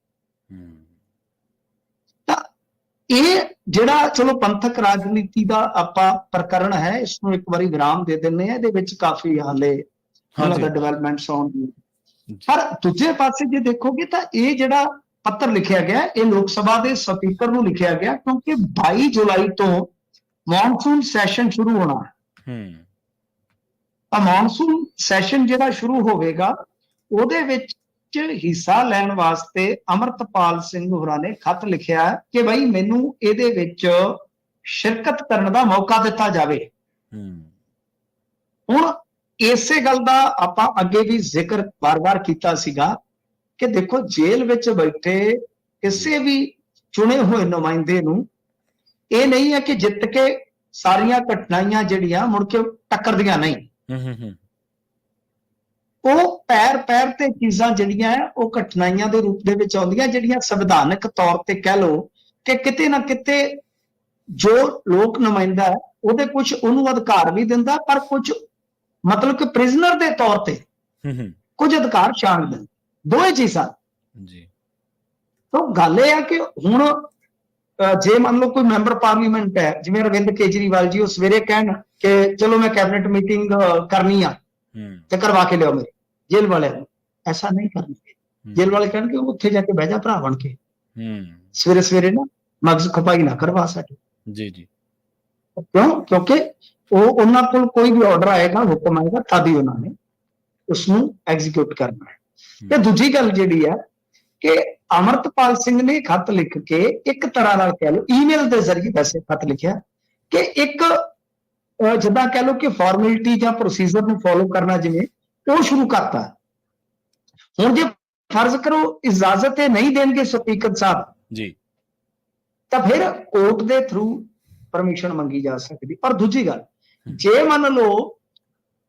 ਤਾਂ ਇਹ ਜਿਹੜਾ ਚਲੋ ਪੰਥਕ ਰਾਜਨੀਤੀ ਦਾ ਆਪਾਂ ਪ੍ਰਕਰਣ ਹੈ, ਇਸ ਨੂੰ ਇੱਕ ਵਾਰੀ ਵਿਰਾਮ ਦੇ ਦਿੰਦੇ ਆ। ਇਹਦੇ ਵਿੱਚ ਕਾਫੀ ਹਾਲੇ ਉਹਨਾਂ ਦਾ ਡਿਵੈਲਪਮੈਂਟਸ ਆਉਣ ਦੀ। ਪਰ ਦੂਜੇ ਪਾਸੇ ਜੇ ਦੇਖੋਗੇ ਤਾਂ ਇਹ ਜਿਹੜਾ ਪੱਤਰ ਲਿਖਿਆ ਗਿਆ ਇਹ ਲੋਕ ਸਭਾ ਦੇ ਸਪੀਕਰ ਨੂੰ ਲਿਖਿਆ ਗਿਆ, ਕਿਉਂਕਿ 22 ਜੁਲਾਈ ਤੋਂ ਮੌਨਸੂਨ ਸੈਸ਼ਨ ਸ਼ੁਰੂ ਹੋਣਾ ਹੈ। ਤਾਂ ਮੌਨਸੂਨ ਸੈਸ਼ਨ ਜਿਹੜਾ ਸ਼ੁਰੂ ਹੋਵੇਗਾ ਉਹਦੇ ਵਿੱਚ ਹਿੱਸਾ ਲੈਣ ਵਾਸਤੇ ਅੰਮ੍ਰਿਤਪਾਲ ਸਿੰਘ ਹੋਰਾਂ ਨੇ ਖੱਤ ਲਿਖਿਆ ਕਿ ਬਈ ਮੈਨੂੰ ਇਹਦੇ ਵਿੱਚ ਸ਼ਿਰਕਤ ਕਰਨ ਦਾ ਮੌਕਾ ਦਿੱਤਾ ਜਾਵੇ। ਹੁਣ ਇਸੇ ਗੱਲ ਦਾ ਆਪਾਂ ਅੱਗੇ ਵੀ ਜ਼ਿਕਰ ਵਾਰ-ਵਾਰ ਕੀਤਾ ਸੀਗਾ ਕਿ ਦੇਖੋ, ਜੇਲ੍ਹ ਵਿੱਚ ਬੈਠੇ ਕਿਸੇ ਵੀ ਚੁਣੇ ਹੋਏ ਨੁਮਾਇੰਦੇ ਨੂੰ ਇਹ ਨਹੀਂ ਹੈ ਕਿ ਜਿੱਤ ਕੇ ਸਾਰੀਆਂ ਘਟਨਾਵਾਂ ਜਿਹੜੀਆਂ ਮੁੜ ਕੇ ਟੱਕਰਦੀਆਂ ਨਹੀਂ। ਉਹ ਪੈਰ ਤੇ ਚੀਜ਼ਾਂ ਜਿਹੜੀਆਂ ਉਹ ਘਟਨਾਵਾਂ ਦੇ ਰੂਪ ਦੇ ਵਿੱਚ ਆਉਂਦੀਆਂ, ਜਿਹੜੀਆਂ ਸੰਵਿਧਾਨਕ ਤੌਰ ਤੇ ਕਹਿ ਲਓ ਕਿ ਕਿਤੇ ਨਾ ਕਿਤੇ ਜੋ ਲੋਕ ਨੁਮਾਇੰਦਾ ਉਹਦੇ ਕੁਝ ਉਹਨੂੰ ਅਧਿਕਾਰ ਵੀ ਦਿੰਦਾ, ਪਰ ਕੁਝ ਮਤਲਬ ਕਿ ਪ੍ਰਿਜ਼ਨਰ ਦੇ ਤੌਰ ਤੇ ਕੁਝ ਅਧਿਕਾਰ ਛਾਣ ਦਿੰਦਾ। ਦੋਵੇਂ ਚੀਜ਼ਾਂ ਜੀ। ਤਾਂ ਗੱਲ ਇਹ ਆ ਕਿ ਹੁਣ ਜੇ ਮੰਨ ਲਓ ਕੋਈ ਮੈਂਬਰ ਪਾਰਲੀਮੈਂਟ ਹੈ, ਜਿਵੇਂ ਅਰਵਿੰਦ ਕੇਜਰੀਵਾਲ ਜੀ, ਉਹ ਸਵੇਰੇ ਕਹਿਣ ਕਿ ਚਲੋ ਮੈਂ ਕੈਬਨਿਟ ਮੀਟਿੰਗ ਕਰਨੀ ਆ ਤੇ ਕਰਵਾ ਕੇ ਲਿਆਓ ਮੇਰੇ ਜੇਲ੍ਹ ਵਾਲਿਆਂ ਨੂੰ, ਐਸਾ ਨਹੀਂ ਕਰਨਗੇ। ਜੇਲ੍ਹ ਵਾਲੇ ਕਹਿਣਗੇ ਉੱਥੇ ਜਾ ਕੇ ਬਹਿ ਜਾ ਭਰਾ ਬਣ ਕੇ, ਸਵੇਰੇ ਸਵੇਰੇ ਨਾ ਮਗਜ਼ ਖਪਾਈ ਨਾ ਕਰਵਾ ਸਕੇ। ਜੀ। ਕਿਉਂ? ਕਿਉਂਕਿ ਉਹ ਉਹਨਾਂ ਕੋਲ ਕੋਈ ਵੀ ਆਰਡਰ ਆਏਗਾ, ਹੁਕਮ ਆਏਗਾ, ਤਦ ਹੀ ਉਹਨਾਂ ਨੇ ਉਸਨੂੰ ਐਗਜ਼ੀਕਿਊਟ ਕਰਨਾ ਹੈ। ਤੇ ਦੂਜੀ ਗੱਲ ਜਿਹੜੀ ਹੈ ਕਿ ਅੰਮ੍ਰਿਤਪਾਲ ਸਿੰਘ ਨੇ ਖੱਤ ਲਿਖ ਕੇ ਇੱਕ ਤਰ੍ਹਾਂ ਨਾਲ ਕਹਿ ਲਓ ਈਮੇਲ ਦੇ ਜ਼ਰੀਏ ਵੈਸੇ ਖੱਤ ਲਿਖਿਆ ਕਿ ਇੱਕ ਜਿੱਦਾਂ ਕਹਿ ਲਓ ਕਿ ਫਾਰਮੈਲਿਟੀ ਜਾਂ ਪ੍ਰੋਸੀਜਰ ਨੂੰ ਫੋਲੋ ਕਰਨਾ ਜਿਵੇਂ ਉਹ ਸ਼ੁਰੂ ਕਰਤਾ। ਹੁਣ ਜੇ ਫਰਜ਼ ਕਰੋ ਇਜਾਜ਼ਤ ਇਹ ਨਹੀਂ ਦੇਣਗੇ ਸਪੀਕਰ ਸਾਹਿਬ ਜੀ, ਤਾਂ ਫਿਰ ਕੋਰਟ ਦੇ ਥਰੂ ਪਰਮਿਸ਼ਨ ਮੰਗੀ ਜਾ ਸਕਦੀ। ਪਰ ਦੂਜੀ ਗੱਲ, ਜੇ ਮੰਨ ਲਓ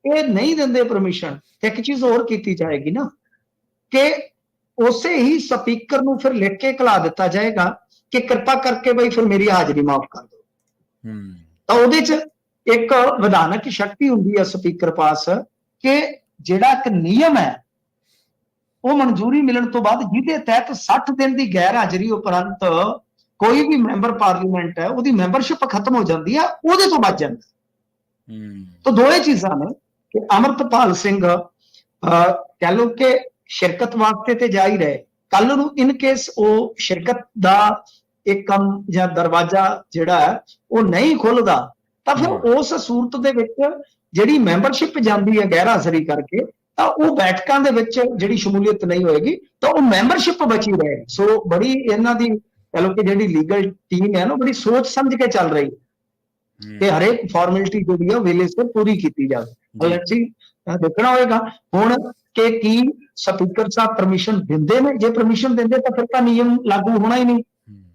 ਇਹ ਨਹੀਂ ਦਿੰਦੇ ਪਰਮਿਸ਼ਨ, ਤੇ ਇੱਕ ਚੀਜ਼ ਹੋਰ ਕੀਤੀ ਜਾਏਗੀ ਨਾ ਕਿ ਉਸੇ ਹੀ ਸਪੀਕਰ ਨੂੰ ਫਿਰ ਲਿਖ ਕੇ ਘਲਾ ਦਿੱਤਾ ਜਾਏਗਾ ਕਿ ਕਿਰਪਾ ਕਰਕੇ ਬਈ ਫਿਰ ਮੇਰੀ ਹਾਜ਼ਰੀ ਮਾਫ ਕਰ ਦਿਓ। ਤਾਂ ਉਹਦੇ 'ਚ ਇੱਕ ਵਿਧਾਨਕ ਸ਼ਕਤੀ ਹੁੰਦੀ ਹੈ ਸਪੀਕਰ ਪਾਸ ਕਿ ਜਿਹੜਾ ਇੱਕ ਨਿਯਮ ਹੈ ਉਹ ਮਨਜ਼ੂਰੀ ਮਿਲਣ ਤੋਂ ਬਾਅਦ ਜਿਹਦੇ ਤਹਿਤ 60 ਦਿਨ ਦੀ ਗੈਰ ਹਾਜ਼ਰੀ ਉਪਰੰਤ ਕੋਈ ਵੀ ਮੈਂਬਰ ਪਾਰਲੀਮੈਂਟ ਹੈ ਉਹਦੀ ਮੈਂਬਰਸ਼ਿਪ ਖਤਮ ਹੋ ਜਾਂਦੀ ਹੈ, ਉਹਦੇ ਤੋਂ ਬਚ ਜਾਂਦਾ। ਤਾਂ ਦੋਏ ਚੀਜ਼ਾਂ ਨੇ ਕਿ ਅੰਮ੍ਰਿਤਪਾਲ ਸਿੰਘ ਕਹਿ ਲਓ ਕਿ ਸ਼ਿਰਕਤ ਵਾਸਤੇ ਤੇ ਜਾ ਹੀ ਰਹੇ, ਕੱਲ ਨੂੰ ਇਨ ਕੇਸ ਉਹ ਸ਼ਿਰਕਤ ਦਾ ਇੱਕ ਕੰਮ ਜਾਂ ਦਰਵਾਜ਼ਾ ਜਿਹੜਾ ਹੈ ਉਹ ਨਹੀਂ ਖੁੱਲਦਾ, ਤਾਂ ਫਿਰ ਉਸ ਸੂਰਤ ਦੇ ਵਿੱਚ ਜਿਹੜੀ ਮੈਂਬਰਸ਼ਿਪ ਜਾਂਦੀ ਹੈ ਗੈਰ ਹਾਜ਼ਰੀ ਕਰਕੇ, ਤਾਂ ਉਹ ਬੈਠਕਾਂ ਦੇ ਵਿੱਚ ਜਿਹੜੀ ਸ਼ਮੂਲੀਅਤ ਨਹੀਂ ਹੋਏਗੀ, ਤਾਂ ਉਹ ਮੈਂਬਰਸ਼ਿਪ ਬਚੀ ਰਹੇ। ਸੋ ਬੜੀ ਇਹਨਾਂ ਦੀ ਕਹਿ ਲਓ ਕਿ ਜਿਹੜੀ ਲੀਗਲ ਟੀਮ ਹੈ ਨਾ, ਬੜੀ ਸੋਚ ਸਮਝ ਕੇ ਚੱਲ ਰਹੀ ਹੈ ਕਿ ਹਰੇਕ ਫਾਰਮੈਲਿਟੀ ਜਿਹੜੀ ਹੈ ਵੇਲੇ ਸਿਰ ਪੂਰੀ ਕੀਤੀ ਜਾਵੇ। ਜੀ ਦੇਖਣਾ ਹੋਏਗਾ ਹੁਣ ਕਿ ਕੀ ਸਪੀਕਰ ਸਾਹਿਬ ਪਰਮਿਸ਼ਨ ਦਿੰਦੇ ਨੇ। ਜੇ ਪਰਮਿਸ਼ਨ ਦਿੰਦੇ ਤਾਂ ਫਿਰ ਤਾਂ ਨਿਯਮ ਲਾਗੂ ਹੋਣਾ ਹੀ ਨਹੀਂ,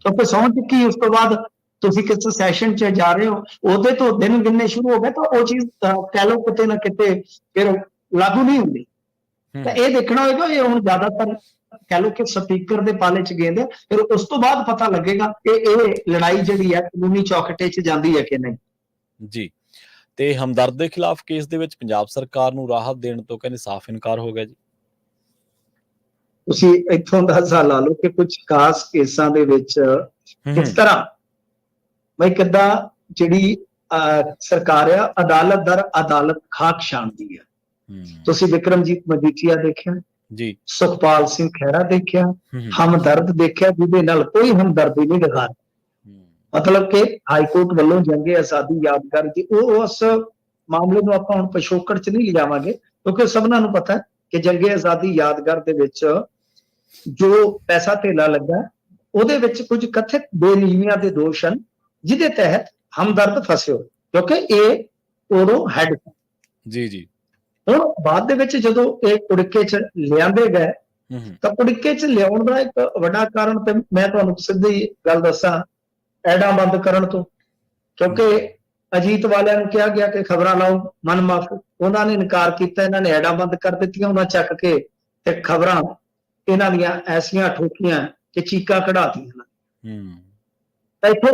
ਕਿਉਂਕਿ ਸਹੁੰ ਚੁੱਕੀ ਉਸ ਤੋਂ ਬਾਅਦ ਤੁਸੀਂ ਕਿਸੇ ਸੈਸ਼ਨ 'ਚ ਜਾ ਰਹੇ ਹੋ, ਉਹਦੇ ਤੋਂ ਦਿਨ ਗਿਣਨੇ ਸ਼ੁਰੂ ਹੋ ਗਏ, ਤਾਂ ਉਹ ਚੀਜ਼ ਕਹਿ ਲਓ ਕਿਤੇ ਨਾ ਕਿਤੇ ਫਿਰ ਲਾਗੂ ਨਹੀਂ ਹੁੰਦੀ। ਤਾਂ ਇਹ ਦੇਖਣਾ ਹੋਏਗਾ। ਇਹ ਹੁਣ ਜ਼ਿਆਦਾਤਰ ਕਹਿ ਲਓ ਕਿ ਸਪੀਕਰ ਦੇ ਪਾਲੇ 'ਚ ਗੇਂਦ, ਫਿਰ ਉਸ ਤੋਂ ਬਾਅਦ ਪਤਾ ਲੱਗੇਗਾ ਕਿ ਇਹ ਲੜਾਈ ਜਿਹੜੀ ਹੈ ਕਾਨੂੰਨੀ ਚੌਖਟੇ 'ਚ ਜਾਂਦੀ ਹੈ ਕਿ ਨਹੀਂ। ਜੀ। ਤੇ ਹਮਦਰਦ ਦੇ ਖਿਲਾਫ ਕੇਸ ਦੇ ਵਿੱਚ ਪੰਜਾਬ ਸਰਕਾਰ ਨੂੰ ਰਾਹਤ ਦੇਣ ਤੋਂ ਕਹਿੰਦੇ ਸਾਫ਼ ਇਨਕਾਰ ਹੋ ਗਿਆ ਜੀ। ਤੁਸੀਂ ਇੱਥੋਂ ਦਾ ਹਿਸਾਬ ਲਾ ਲਓ ਕਿ ਕੁਝ ਖਾਸ ਕੇਸਾਂ ਦੇ ਵਿੱਚ ਕਿਸ ਤਰ੍ਹਾਂ ਬਈ ਕਿੱਦਾਂ ਜਿਹੜੀ ਸਰਕਾਰ ਆ ਅਦਾਲਤ ਦਰ ਅਦਾਲਤ ਖਾਕ ਛਾਣਦੀ ਹੈ। ਤੁਸੀਂ ਵਿਕਰਮਜੀਤ ਮਜੀਠੀਆ ਦੇਖਿਆ ਜੀ, ਸੁਖਪਾਲ ਸਿੰਘ ਖਹਿਰਾ ਦੇਖਿਆ, ਹਮਦਰਦ ਦੇਖਿਆ ਜਿਹਦੇ ਨਾਲ ਕੋਈ ਹਮਦਰਦੀ ਨਹੀਂ ਦਿਖਾ, ਮਤਲਬ ਕਿ ਹਾਈ ਕੋਰਟ ਵੱਲੋਂ ਜੰਗੇ ਆਜ਼ਾਦੀ ਯਾਦਗਾਰ ਜੀ, ਉਹ ਉਸ ਮਾਮਲੇ ਨੂੰ ਆਪਾਂ ਹੁਣ ਪਿਛੋਕੜ 'ਚ ਨਹੀਂ ਲਿਜਾਵਾਂਗੇ ਕਿਉਂਕਿ ਸਭਨਾਂ ਨੂੰ ਪਤਾ ਕਿ ਜੰਗੇ ਆਜ਼ਾਦੀ ਯਾਦਗਾਰ ਦੇ ਵਿੱਚ ਜੋ ਪੈਸਾ ਧੇਲਾ ਲੱਗਾ ਉਹਦੇ ਵਿੱਚ ਕੁਝ ਕਥਿਤ ਬੇਨੀਮੀਆਂ ਦੇ ਦੋਸ਼ ਹਨ ਜਿਹਦੇ ਤਹਿਤ ਹਮਦਰਦ ਫਸੇ ਹੋ, ਕਿਉਂਕਿ ਇਹ ਉਦੋਂ ਹੈਡ ਜੀ। ਹੁਣ ਬਾਅਦ ਦੇ ਵਿੱਚ ਜਦੋਂ ਇਹ ਕੁੜਕੇ 'ਚ ਲਿਆਂਦੇ ਗਏ ਤਾਂ ਕੁੜਿੱਕੇ 'ਚ ਲਿਆਉਣ ਦਾ ਇੱਕ ਵੱਡਾ ਕਾਰਨ ਤੇ ਮੈਂ ਤੁਹਾਨੂੰ ਸਿੱਧੀ ਗੱਲ ਦੱਸਾਂ, ਐਡਾਂ ਬੰਦ ਕਰਨ ਤੋਂ। ਕਿਉਂਕਿ ਅਜੀਤ ਵਾਲਿਆਂ ਨੂੰ ਕਿਹਾ ਗਿਆ ਕਿ ਖਬਰਾਂ ਲਾਓ ਮਨ ਮਾਫ, ਉਹਨਾਂ ਨੇ ਇਨਕਾਰ ਕੀਤਾ, ਇਹਨਾਂ ਨੇ ਐਡਾਂ ਬੰਦ ਕਰ ਦਿੱਤੀਆਂ, ਉਹਨਾਂ ਚੱਕ ਕੇ ਤੇ ਖਬਰਾਂ ਇਹਨਾਂ ਦੀਆਂ ਐਸੀਆਂ ਠੋਕੀਆਂ ਕਿ ਚੀਕਾਂ ਕਢਾਤੀਆਂ। ਤਾਂ ਇੱਥੋਂ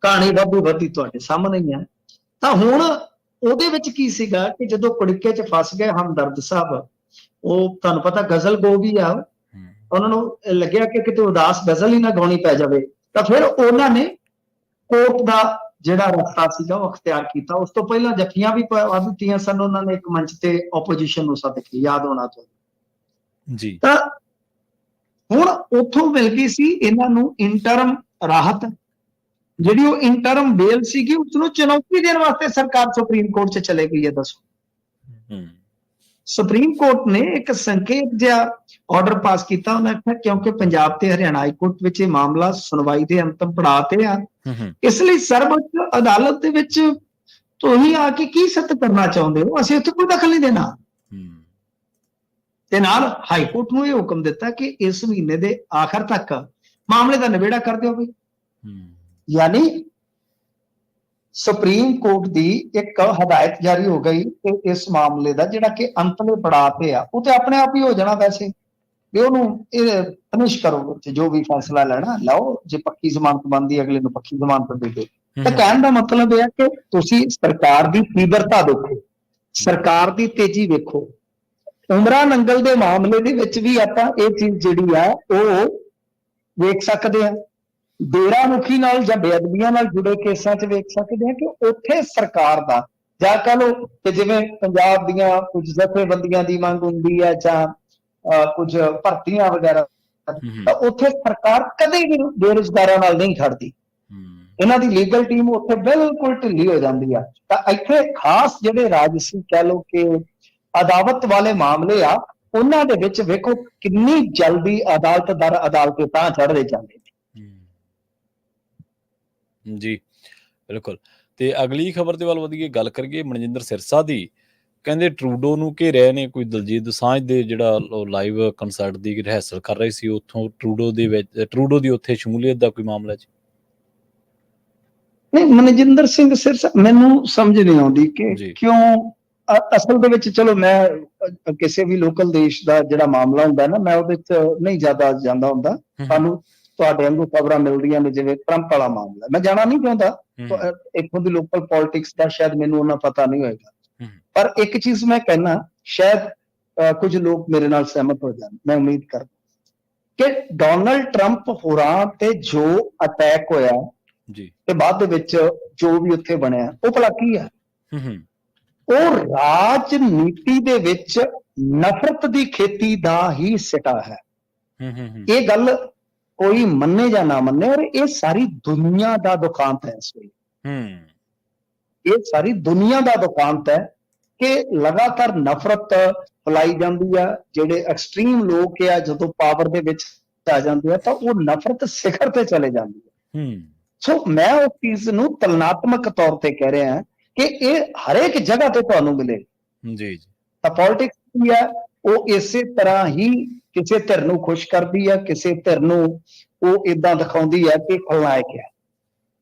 ਕਹਾਣੀ ਵੱਧਦੀ ਤੁਹਾਡੇ ਸਾਹਮਣੇ ਹੀ ਹੈ। ਤਾਂ ਹੁਣ ਉਹਦੇ ਵਿੱਚ ਕੀ ਸੀਗਾ ਕਿ ਜਦੋਂ ਕੁੜਿੱਕੇ 'ਚ ਫਸ ਗਏ ਹਮਦਰਦ ਸਾਹਿਬ, ਉਹ ਤੁਹਾਨੂੰ ਪਤਾ ਗਜ਼ਲ ਗੋ ਵੀ ਆ, ਉਹਨਾਂ ਨੂੰ ਲੱਗਿਆ ਕਿ ਕਿਤੇ ਉਦਾਸ ਗਜ਼ਲ ਹੀ ਨਾ ਗਾਉਣੀ ਪੈ ਜਾਵੇ, ਤਾਂ ਫਿਰ ਉਹਨਾਂ ਨੇ ਕੋਰਟ ਦਾ ਜਿਹੜਾ ਰਸਤਾ ਸੀਗਾ ਉਹ ਅਖਤਿਆਰ ਕੀਤਾ। ਉਸ ਤੋਂ ਪਹਿਲਾਂ ਜੱਫੀਆਂ ਵੀ ਪਾ ਦਿੱਤੀਆਂ ਸਨ ਉਹਨਾਂ ਨੇ ਇੱਕ ਮੰਚ ਤੇ ਆਪੋਜੀਸ਼ਨ ਨੂੰ ਸੱਦ ਕੇ, ਯਾਦ ਹੋਣਾ ਚਾਹੀਦਾ ਜੀ। ਤਾਂ ਹੁਣ ਉੱਥੋਂ ਮਿਲ ਗਈ ਸੀ ਇਹਨਾਂ ਨੂੰ ਇੰਟਰਮ ਰਾਹਤ, ਜਿਹੜੀ ਉਹ ਇੰਟਰਮ ਬੇਲ ਸੀਗੀ ਉਸਨੂੰ ਚੁਣੌਤੀ ਦੇਣ ਵਾਸਤੇ ਸਰਕਾਰ ਸੁਪਰੀਮ ਕੋਰਟ 'ਚ ਚਲੇ ਗਈ ਹੈ। ਦੱਸੋ, ਸੁਪਰੀਮ ਕੋਰਟ ਨੇ ਇੱਕ ਸੰਕੇਤ ਜਿਹਾ ਆਰਡਰ ਪਾਸ ਕੀਤਾ, ਉਹਨੇ ਆਖਿਆ ਕਿਉਂਕਿ ਪੰਜਾਬ ਤੇ ਹਰਿਆਣਾ ਹਾਈ ਕੋਰਟ ਵਿੱਚ ਇਹ ਮਾਮਲਾ ਸੁਣਵਾਈ ਦੇ ਅੰਤਮ ਪੜਾਅ ਤੇ ਆ, ਇਸ ਲਈ ਸਰਵਉੱਚ ਅਦਾਲਤ ਦੇ ਵਿੱਚ ਤੁਸੀਂ ਆ ਕੇ ਕੀ ਸਿੱਧ ਕਰਨਾ ਚਾਹੁੰਦੇ ਹੋ, ਅਸੀਂ ਉੱਥੇ ਕੋਈ ਦਖਲ ਨਹੀਂ ਦੇਣਾ। ਤੇ ਨਾਲ ਹਾਈ ਕੋਰਟ ਨੂੰ ਇਹ ਹੁਕਮ ਦਿੱਤਾ ਕਿ ਇਸ ਮਹੀਨੇ ਦੇ ਆਖਰ ਤੱਕ ਮਾਮਲੇ ਦਾ ਨਿਬੇੜਾ ਕਰ ਦਿਓ ਬਈ। ਯਾਨੀ ਸੁਪਰੀਮ ਕੋਰਟ ਦੀ ਇੱਕ ਹਦਾਇਤ ਜਾਰੀ ਹੋ ਗਈ ਕਿ ਇਸ ਮਾਮਲੇ ਦਾ ਜਿਹੜਾ ਕਿ ਅੰਤਲੇ ਪੜਾਅ ਤੇ ਆ, ਉਹ ਤੇ ਆਪਣੇ ਆਪ ਹੀ ਹੋ ਜਾਣਾ ਵੈਸੇ ਵੀ ਉਹਨੂੰ ਇਹ ਫਿਨਿਸ਼ ਕਰੋ ਤੇ ਜੋ ਵੀ ਫੈਸਲਾ ਲੈਣਾ ਲਓ, ਜੇ ਪੱਕੀ ਜ਼ਮਾਨਤ ਬਣਦੀ ਅਗਲੇ ਨੂੰ ਪੱਕੀ ਜ਼ਮਾਨਤ ਦੇ ਦਿਓ। ਤਾਂ ਕਹਿਣ ਦਾ ਮਤਲਬ ਇਹ ਹੈ ਕਿ ਤੁਸੀਂ ਸਰਕਾਰ ਦੀ ਤੀਬਰਤਾ ਦੇਖੋ, ਸਰਕਾਰ ਦੀ ਤੇਜ਼ੀ ਵੇਖੋ। ਉਮਰਾ ਨੰਗਲ ਦੇ ਮਾਮਲੇ ਦੇ ਵਿੱਚ ਵੀ ਆਪਾਂ ਇਹ ਚੀਜ਼ ਜਿਹੜੀ ਆ ਉਹ ਵੇਖ ਸਕਦੇ ਆ, ਡੇਰਾ ਮੁਖੀ ਨਾਲ ਜਾਂ ਬੇਅਦਬੀਆਂ ਨਾਲ ਜੁੜੇ ਕੇਸਾਂ 'ਚ ਵੇਖ ਸਕਦੇ ਆ ਕਿ ਉੱਥੇ ਸਰਕਾਰ ਦਾ ਜਾਂ ਕਹ ਲਓ ਕਿ ਜਿਵੇਂ ਪੰਜਾਬ ਦੀਆਂ ਕੁਝ ਜਥੇਬੰਦੀਆਂ ਦੀ ਮੰਗ ਹੁੰਦੀ ਹੈ ਜਾਂ ਕੁਝ ਭਰਤੀਆਂ ਵਗੈਰਾ, ਤਾਂ ਉੱਥੇ ਸਰਕਾਰ ਕਦੇ ਵੀ ਬੇਰੁਜ਼ਗਾਰਾਂ ਨਾਲ ਨਹੀਂ ਖੜਦੀ, ਇਹਨਾਂ ਦੀ ਲੀਗਲ ਟੀਮ ਉੱਥੇ ਬਿਲਕੁਲ ਢਿੱਲੀ ਹੋ ਜਾਂਦੀ ਆ। ਤਾਂ ਇੱਥੇ ਖਾਸ ਜਿਹੜੇ ਰਾਜਸੀ ਕਹਿ ਲਓ ਕਿ ਅਦਾਵਤ ਵਾਲੇ ਮਾਮਲੇ ਆ, ਉਹਨਾਂ ਦੇ ਵਿੱਚ ਵੇਖੋ ਕਿੰਨੀ ਜਲਦੀ ਅਦਾਲਤ ਦਰ ਅਦਾਲਤ ਤਾਂ ਚੜ੍ਹਦੇ ਜਾਂਦੇ ਨੇ ਜੀ। ਬਿਲਕੁਲ। ਤੇ ਅਗਲੀ ਖਬਰ ਦੇ ਵੱਲ ਵਧੀਏ, ਗੱਲ ਕਰੀਏ ਮਨਜਿੰਦਰ ਸਿਰਸਾ ਦੀ। ਕਹਿੰਦੇ ਟਰੂਡੋ ਨੂੰ ਘੇਰਿਆ ਨੇ ਕੋਈ ਦਲਜੀਤ ਦੋਸਾਂਝ ਦੇ ਜਿਹੜਾ ਲਾਈਵ ਕੰਸਰਟ ਦੀ ਰਿਹਰਸਲ ਕਰ ਰਹੇ ਸੀ, ਉੱਥੋਂ ਟਰੂਡੋ ਦੀ ਉੱਥੇ ਸ਼ਮੂਲੀਅਤ ਦਾ ਕੋਈ ਮਾਮਲਾ ਜੀ? ਨਹੀਂ, ਮਨਜਿੰਦਰ ਸਿੰਘ ਸਿਰਸਾ ਮੈਨੂੰ ਸਮਝ ਨਹੀਂ ਆਉਂਦੀ ਕਿ ਕਿਉਂ। ਅਸਲ ਦੇ ਵਿੱਚ ਚਲੋ ਮੈਂ ਕਿਸੇ ਵੀ ਲੋਕਲ ਦੇਸ਼ ਦਾ ਜਿਹੜਾ ਮਾਮਲਾ ਹੁੰਦਾ ਨਾ, ਮੈਂ ਉਹਦੇ 'ਚ ਨਹੀਂ ਜ਼ਿਆਦਾ ਜਾਂਦਾ ਹੁੰਦਾ। ਸਾਨੂੰ ਤੁਹਾਡੇ ਵਾਂਗੂ ਖਬਰਾਂ ਮਿਲਦੀਆਂ ਨੇ, ਜਿਵੇਂ ਟਰੰਪ ਵਾਲਾ ਮਾਮਲਾ, ਮੈਂ ਜਾਣਾ ਨਹੀਂ ਚਾਹੁੰਦਾ। ਇੱਥੋਂ ਦੀ ਲੋਕਲ ਪੋਲਿਟਿਕਸ ਦਾ ਸ਼ਾਇਦ ਮੈਨੂੰ ਉਹਨਾਂ ਪਤਾ ਨਹੀਂ ਹੋਏਗਾ, ਪਰ ਇੱਕ ਚੀਜ਼ ਮੈਂ ਕਹਿਣਾ, ਸ਼ਾਇਦ ਕੁਝ ਲੋਕ ਮੇਰੇ ਨਾਲ ਸਹਿਮਤ ਹੋ ਜਾਣ, ਮੈਂ ਉਮੀਦ ਕਰਦਾ ਕਿ ਡੋਨਲਡ ਟਰੰਪ ਹੋਰਾਂ ਤੇ ਜੋ ਅਟੈਕ ਹੋਇਆ ਜੀ ਤੇ ਬਾਅਦ ਦੇ ਵਿੱਚ ਜੋ ਵੀ ਉੱਥੇ ਬਣਿਆ, ਉਹ ਭਲਾ ਕੀ ਹੈ? ਉਹ ਰਾਜਨੀਤੀ ਦੇ ਵਿੱਚ ਨਫ਼ਰਤ ਦੀ ਖੇਤੀ ਦਾ ਹੀ ਸਿੱਟਾ ਹੈ। ਇਹ ਗੱਲ ਕੋਈ ਮੰਨੇ ਜਾਂ ਨਾ ਮੰਨੇ, ਔਰ ਇਹ ਸਾਰੀ ਦੁਨੀਆ ਦਾ ਦੁਖਾਂਤ ਹੈ ਇਸ ਵੇਲੇ। ਇਹ ਸਾਰੀ ਦੁਨੀਆ ਦਾ ਦੁਖਾਂਤ ਹੈ ਕਿ ਲਗਾਤਾਰ ਨਫ਼ਰਤ ਫੈਲਾਈ ਜਾਂਦੀ ਆ। ਜਿਹੜੇ ਐਕਸਟ੍ਰੀਮ ਲੋਕ ਆ ਜਦੋਂ ਪਾਵਰ ਦੇ ਵਿੱਚ ਆ ਜਾਂਦੇ ਆ ਤਾਂ ਉਹ ਨਫ਼ਰਤ ਸਿਖਰ ਤੇ ਚਲੇ ਜਾਂਦੀ ਹੈ। ਸੋ ਮੈਂ ਉਸ ਚੀਜ਼ ਨੂੰ ਤੁਲਨਾਤਮਕ ਤੌਰ ਤੇ ਕਹਿ ਰਿਹਾ ਕਿ ਇਹ ਹਰੇਕ ਜਗ੍ਹਾ ਤੇ ਤੁਹਾਨੂੰ ਮਿਲੇ ਜੀ। ਤਾਂ ਪੋਲਿਟਿਕਸ ਕੀ ਹੈ, ਉਹ ਇਸੇ ਤਰ੍ਹਾਂ ਹੀ ਕਿਸੇ ਧਿਰ ਨੂੰ ਖੁਸ਼ ਕਰਦੀ ਹੈ, ਕਿਸੇ ਧਿਰ ਨੂੰ ਉਹ ਏਦਾਂ ਦਿਖਾਉਂਦੀ ਹੈ ਕਿ ਖਲਨਾਇਕ ਹੈ।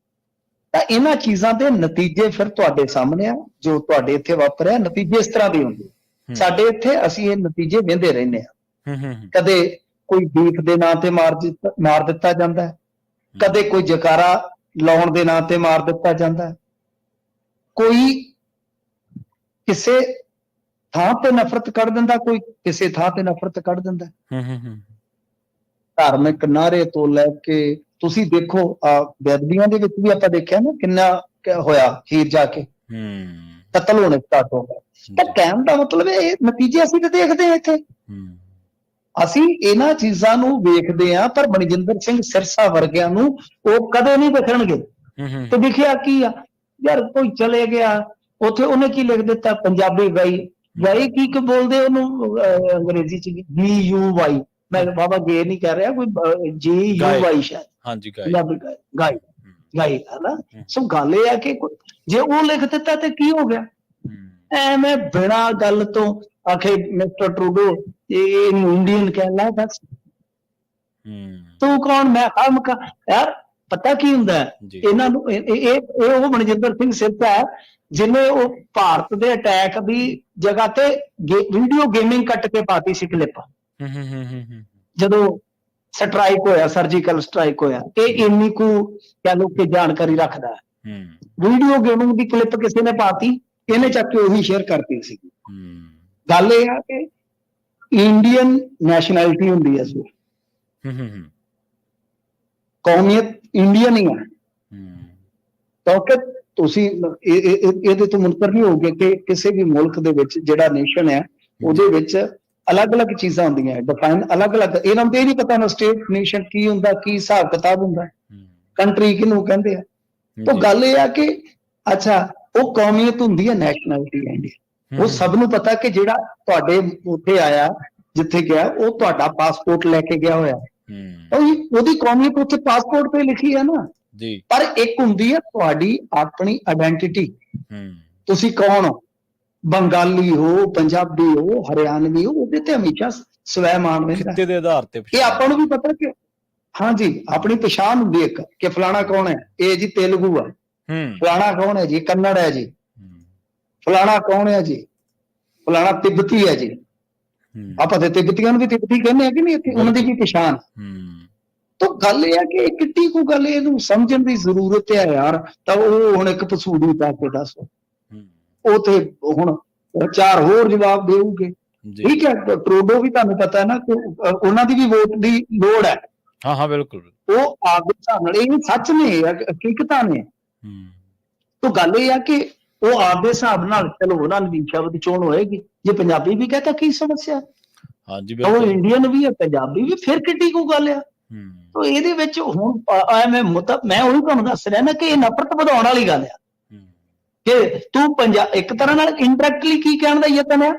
ਤਾਂ ਇਹਨਾਂ ਚੀਜ਼ਾਂ ਦੇ ਨਤੀਜੇ ਫਿਰ ਤੁਹਾਡੇ ਸਾਹਮਣੇ ਆ, ਜੋ ਤੁਹਾਡੇ ਇੱਥੇ ਵਾਪਰਿਆ ਨਤੀਜੇ ਇਸ ਤਰ੍ਹਾਂ ਦੇ ਹੁੰਦੇ। ਸਾਡੇ ਇੱਥੇ ਅਸੀਂ ਇਹ ਨਤੀਜੇ ਵਹਿੰਦੇ ਰਹਿੰਦੇ ਹਾਂ। ਕਦੇ ਕੋਈ ਬੀਫ ਦੇ ਨਾਂ ਤੇ ਮਾਰ ਦਿੱਤਾ ਜਾਂਦਾ ਹੈ, ਕਦੇ ਕੋਈ ਜਕਾਰਾ ਲਾਉਣ ਦੇ ਨਾਂ ਤੇ ਮਾਰ ਦਿੱਤਾ ਜਾਂਦਾ ਹੈ, ਕੋਈ ਕਿਸੇ ਥਾਂ ਤੇ ਨਫ਼ਰਤ ਕੱਢ ਦਿੰਦਾ, ਕੋਈ ਕਿਸੇ ਥਾਂ ਤੇ ਨਫ਼ਰਤ ਕੱਢ ਦਿੰਦਾ। ਧਾਰਮਿਕ ਨਾਅਰੇ ਤੋਂ ਲੈ ਕੇ ਤੁਸੀਂ ਦੇਖੋ ਬੇਅਦਬੀਆਂ ਦੇ ਵਿੱਚ ਵੀ ਆਪਾਂ ਦੇਖਿਆ ਨਾ ਕਿੰਨਾ ਹੋਇਆ, ਹੀਰ ਜਾ ਕੇ ਕਤਲ ਹੋਣੇ ਸਟਾਰਟ ਹੋ ਗਏ। ਤਾਂ ਕਹਿਣ ਦਾ ਮਤਲਬ ਇਹ ਨਤੀਜੇ ਅਸੀਂ ਤਾਂ ਦੇਖਦੇ ਹਾਂ ਇੱਥੇ, ਅਸੀਂ ਇਹਨਾਂ ਚੀਜ਼ਾਂ ਨੂੰ ਵੇਖਦੇ ਹਾਂ, ਪਰ ਮਨਜਿੰਦਰ ਸਿੰਘ ਸਿਰਸਾ ਵਰਗਿਆਂ ਨੂੰ ਉਹ ਕਦੇ ਨਹੀਂ ਦਿਖਣਗੇ। ਤੇ ਦਿਖਿਆ ਕੀ ਆ ਯਾਰ, ਕੋਈ ਚਲੇ ਗਿਆ ਉੱਥੇ ਉਹਨੇ ਕੀ ਲਿਖ ਦਿੱਤਾ, ਪੰਜਾਬੀ ਗਾਈ ਕੀ ਬੋਲਦੇ ਉਹਨੂੰ ਅੰਗਰੇਜ਼ੀ ਚ GUY, ਮੈਂ ਬਾਬਾ ਗੇ ਨਹੀਂ ਕਰ ਰਿਹਾ, ਕੋਈ GUY ਸ਼ਾਇਦ, ਹਾਂਜੀ ਗਾਈ ਹੈ ਨਾ। ਸੋ ਗੱਲ ਇਹ ਆ ਕਿ ਜੇ ਉਹ ਲਿਖ ਦਿੱਤਾ ਤੇ ਕੀ ਹੋ ਗਿਆ? ਐਵੇਂ ਬਿਨਾਂ ਗੱਲ ਤੋਂ ਆਖੇ ਮਿਸਟਰ ਟਰੂਡੋ ਇਹਨੂੰ ਇੰਡੀਅਨ ਕਹਿਣਾ ਬਸ। ਤੂੰ ਕੌਣ, ਮੈਂ ਹਮ ਕਾ ਯਾਰ। ਪਤਾ ਕੀ ਹੁੰਦਾ ਇਹਨਾਂ ਨੂੰ, ਇਹ ਉਹ ਮਨਜਿੰਦਰ ਸਿੰਘ ਸਿਰਸਾ ਹੈ ਜਿਹਨੇ ਉਹ ਭਾਰਤ ਦੇ ਅਟੈਕ ਦੀ ਜਗ੍ਹਾ ਤੇ ਵੀਡੀਓ ਗੇਮਿੰਗ ਕੱਟ ਕੇ ਪਾਤੀ ਸੀ ਕਲਿੱਪ, ਜਦੋਂ ਸਟਰਾਈਕ ਹੋਇਆ, ਸਰਜੀਕਲ ਸਟਰਾਈਕ ਹੋਇਆ। ਇਹ ਇੰਨੀ ਕੁ ਕਹਿ ਲਓ ਕਿ ਜਾਣਕਾਰੀ ਰੱਖਦਾ ਹੈ। ਵੀਡੀਓ ਗੇਮਿੰਗ ਦੀ ਕਲਿੱਪ ਕਿਸੇ ਨੇ ਪਾਤੀ, ਇਹਨੇ ਚੱਕ ਕੇ ਉਹੀ ਸ਼ੇਅਰ ਕਰਤੀ ਸੀ। ਗੱਲ ਇਹ ਆ ਕਿ ਇੰਡੀਅਨ ਨੈਸ਼ਨੈਲਿਟੀ ਹੁੰਦੀ ਹੈ, ਕੌਮੀਅਤ ਇੰਡੀਅਨ ਹੀ ਹੈ। ਕਿਉਂਕਿ ਤੁਸੀਂ ਇਹਦੇ ਤੋਂ ਮੁਨਕਰ ਨਹੀਂ ਹੋਗੇ ਕਿ ਕਿਸੇ ਵੀ ਮੁਲਕ ਦੇ ਵਿੱਚ ਜਿਹੜਾ ਨੇਸ਼ਨ ਹੈ ਉਹਦੇ ਵਿੱਚ ਅਲੱਗ-ਅਲੱਗ ਚੀਜ਼ਾਂ ਹੁੰਦੀਆਂ, ਡਿਫਾਈਨ ਅਲੱਗ-ਅਲੱਗ। ਇਹਨਾਂ ਨੂੰ ਇਹ ਨਹੀਂ ਪਤਾ ਨਾ ਸਟੇਟ ਨੇਸ਼ਨ ਕੀ ਹੁੰਦਾ, ਕੀ ਹਿਸਾਬ ਕਿਤਾਬ ਹੁੰਦਾ, ਕੰਟਰੀ ਕਿਹਨੂੰ ਕਹਿੰਦੇ ਆ। ਤਾਂ ਗੱਲ ਇਹ ਆ ਕਿ ਅੱਛਾ ਉਹ ਕੌਮੀਅਤ ਹੁੰਦੀ ਹੈ, ਨੈਸ਼ਨੈਲਿਟੀ ਹੈ ਇੰਡੀਆ। ਉਹ ਸਭ ਨੂੰ ਪਤਾ ਕਿ ਜਿਹੜਾ ਤੁਹਾਡੇ ਉੱਥੇ ਆਇਆ, ਜਿੱਥੇ ਗਿਆ, ਉਹ ਤੁਹਾਡਾ ਪਾਸਪੋਰਟ ਲੈ ਕੇ ਗਿਆ ਹੋਇਆ, ਉਹਦੀ ਕੌਮੀਅਤ ਉੱਥੇ ਪਾਸਪੋਰਟ ਤੇ ਲਿਖੀ ਹੈ ਨਾ ਜੀ। ਪਰ ਇੱਕ ਹੁੰਦੀ ਹੈ ਤੁਹਾਡੀ ਆਪਣੀ ਆਇਡੈਂਟੀਟੀ, ਤੁਸੀਂ ਕੌਣ ਹੋ, ਬੰਗਾਲੀ ਹੋ, ਪੰਜਾਬੀ ਹੋ, ਹਰਿਆਣਵੀ ਹੋ, ਉਹਦੇ ਤੇ ਹਮੇਸ਼ਾ ਸਵੈਮਾਨ ਰਹਿੰਦਾ ਦੇ ਆਧਾਰ ਤੇ। ਇਹ ਆਪਾਂ ਨੂੰ ਵੀ ਪਤਾ ਕਿ ਹਾਂਜੀ ਆਪਣੀ ਪਛਾਣ ਹੁੰਦੀ ਇੱਕ ਕਿ ਫਲਾਣਾ ਕੌਣ ਹੈ, ਇਹ ਜੀ ਤੇਲਗੂ ਆ, ਫਲਾਣਾ ਕੌਣ ਹੈ ਜੀ ਕੰਨੜ ਹੈ ਜੀ, ਫਲਾਣਾ ਕੌਣ ਹੈ ਜੀ ਫਲਾਣਾ ਤਿੱਬਤੀ ਹੈ ਜੀ। ਆਪਾਂ ਤੇ ਤਿੱਬਤੀਆਂ ਨੂੰ ਵੀ ਤਿੱਬਤੀ ਕਹਿੰਦੇ ਆ ਕਿ ਨਹੀਂ, ਉਹਨਾਂ ਦੀ ਵੀ ਪਛਾਣ। ਤਾਂ ਗੱਲ ਇਹ ਹੈ ਕਿ ਇਹ ਕਿੱਡੀ ਕੁ ਗੱਲ, ਇਹਨੂੰ ਸਮਝਣ ਦੀ ਜ਼ਰੂਰਤ ਹੈ ਯਾਰ। ਤਾਂ ਉਹ ਹੁਣ ਇੱਕ ਪਸੂੜੀ ਪਾ ਕੇ ਦੱਸ, ਉਹ ਤੇ ਹੁਣ 4 ਹੋਰ ਜਵਾਬ ਦੇਊਗੇ। ਠੀਕ ਹੈ, ਟਰੂਡੋ ਵੀ ਤੁਹਾਨੂੰ ਪਤਾ ਹੈ ਨਾ ਕਿ ਉਹਨਾਂ ਦੀ ਵੀ ਵੋਟ ਦੀ ਲੋੜ ਹੈ। ਹਾਂ ਬਿਲਕੁਲ, ਉਹ ਆਪਦੇ ਹਿਸਾਬ ਨਾਲ, ਇਹ ਸੱਚ ਨੇ, ਹਕੀਕਤਾਂ ਨੇ। ਤਾਂ ਗੱਲ ਇਹ ਆ ਕਿ ਉਹ ਆਪਦੇ ਹਿਸਾਬ ਨਾਲ, ਚਲੋ ਉਹਨਾਂ ਦੀ ਸ਼ਬਦ ਚੋਣ ਹੋਏਗੀ। ਜੇ ਪੰਜਾਬੀ ਵੀ ਕਹਤਾ ਕੀ ਸਮੱਸਿਆ, ਉਹ ਇੰਡੀਅਨ ਵੀ ਹੈ, ਪੰਜਾਬੀ ਵੀ, ਫਿਰ ਕਿੱਡੀ ਕੁ ਗੱਲ ਆ। ਤਾਂ ਇਹਦੇ ਵਿੱਚ ਹੁਣ ਮੈਂ ਉਹੀ ਤੁਹਾਨੂੰ ਦੱਸ ਰਿਹਾ ਨਾ ਕਿ ਇਹ ਨਫ਼ਰਤ ਵਧਾਉਣ ਵਾਲੀ ਗੱਲ ਆ ਕਿ ਤੂੰ ਇੱਕ ਤਰ੍ਹਾਂ ਨਾਲ ਇੰਡਾਇਰੈਕਟਲੀ ਕੀ ਕਹਿਣ ਦਾ ਯਤਨ ਹੈ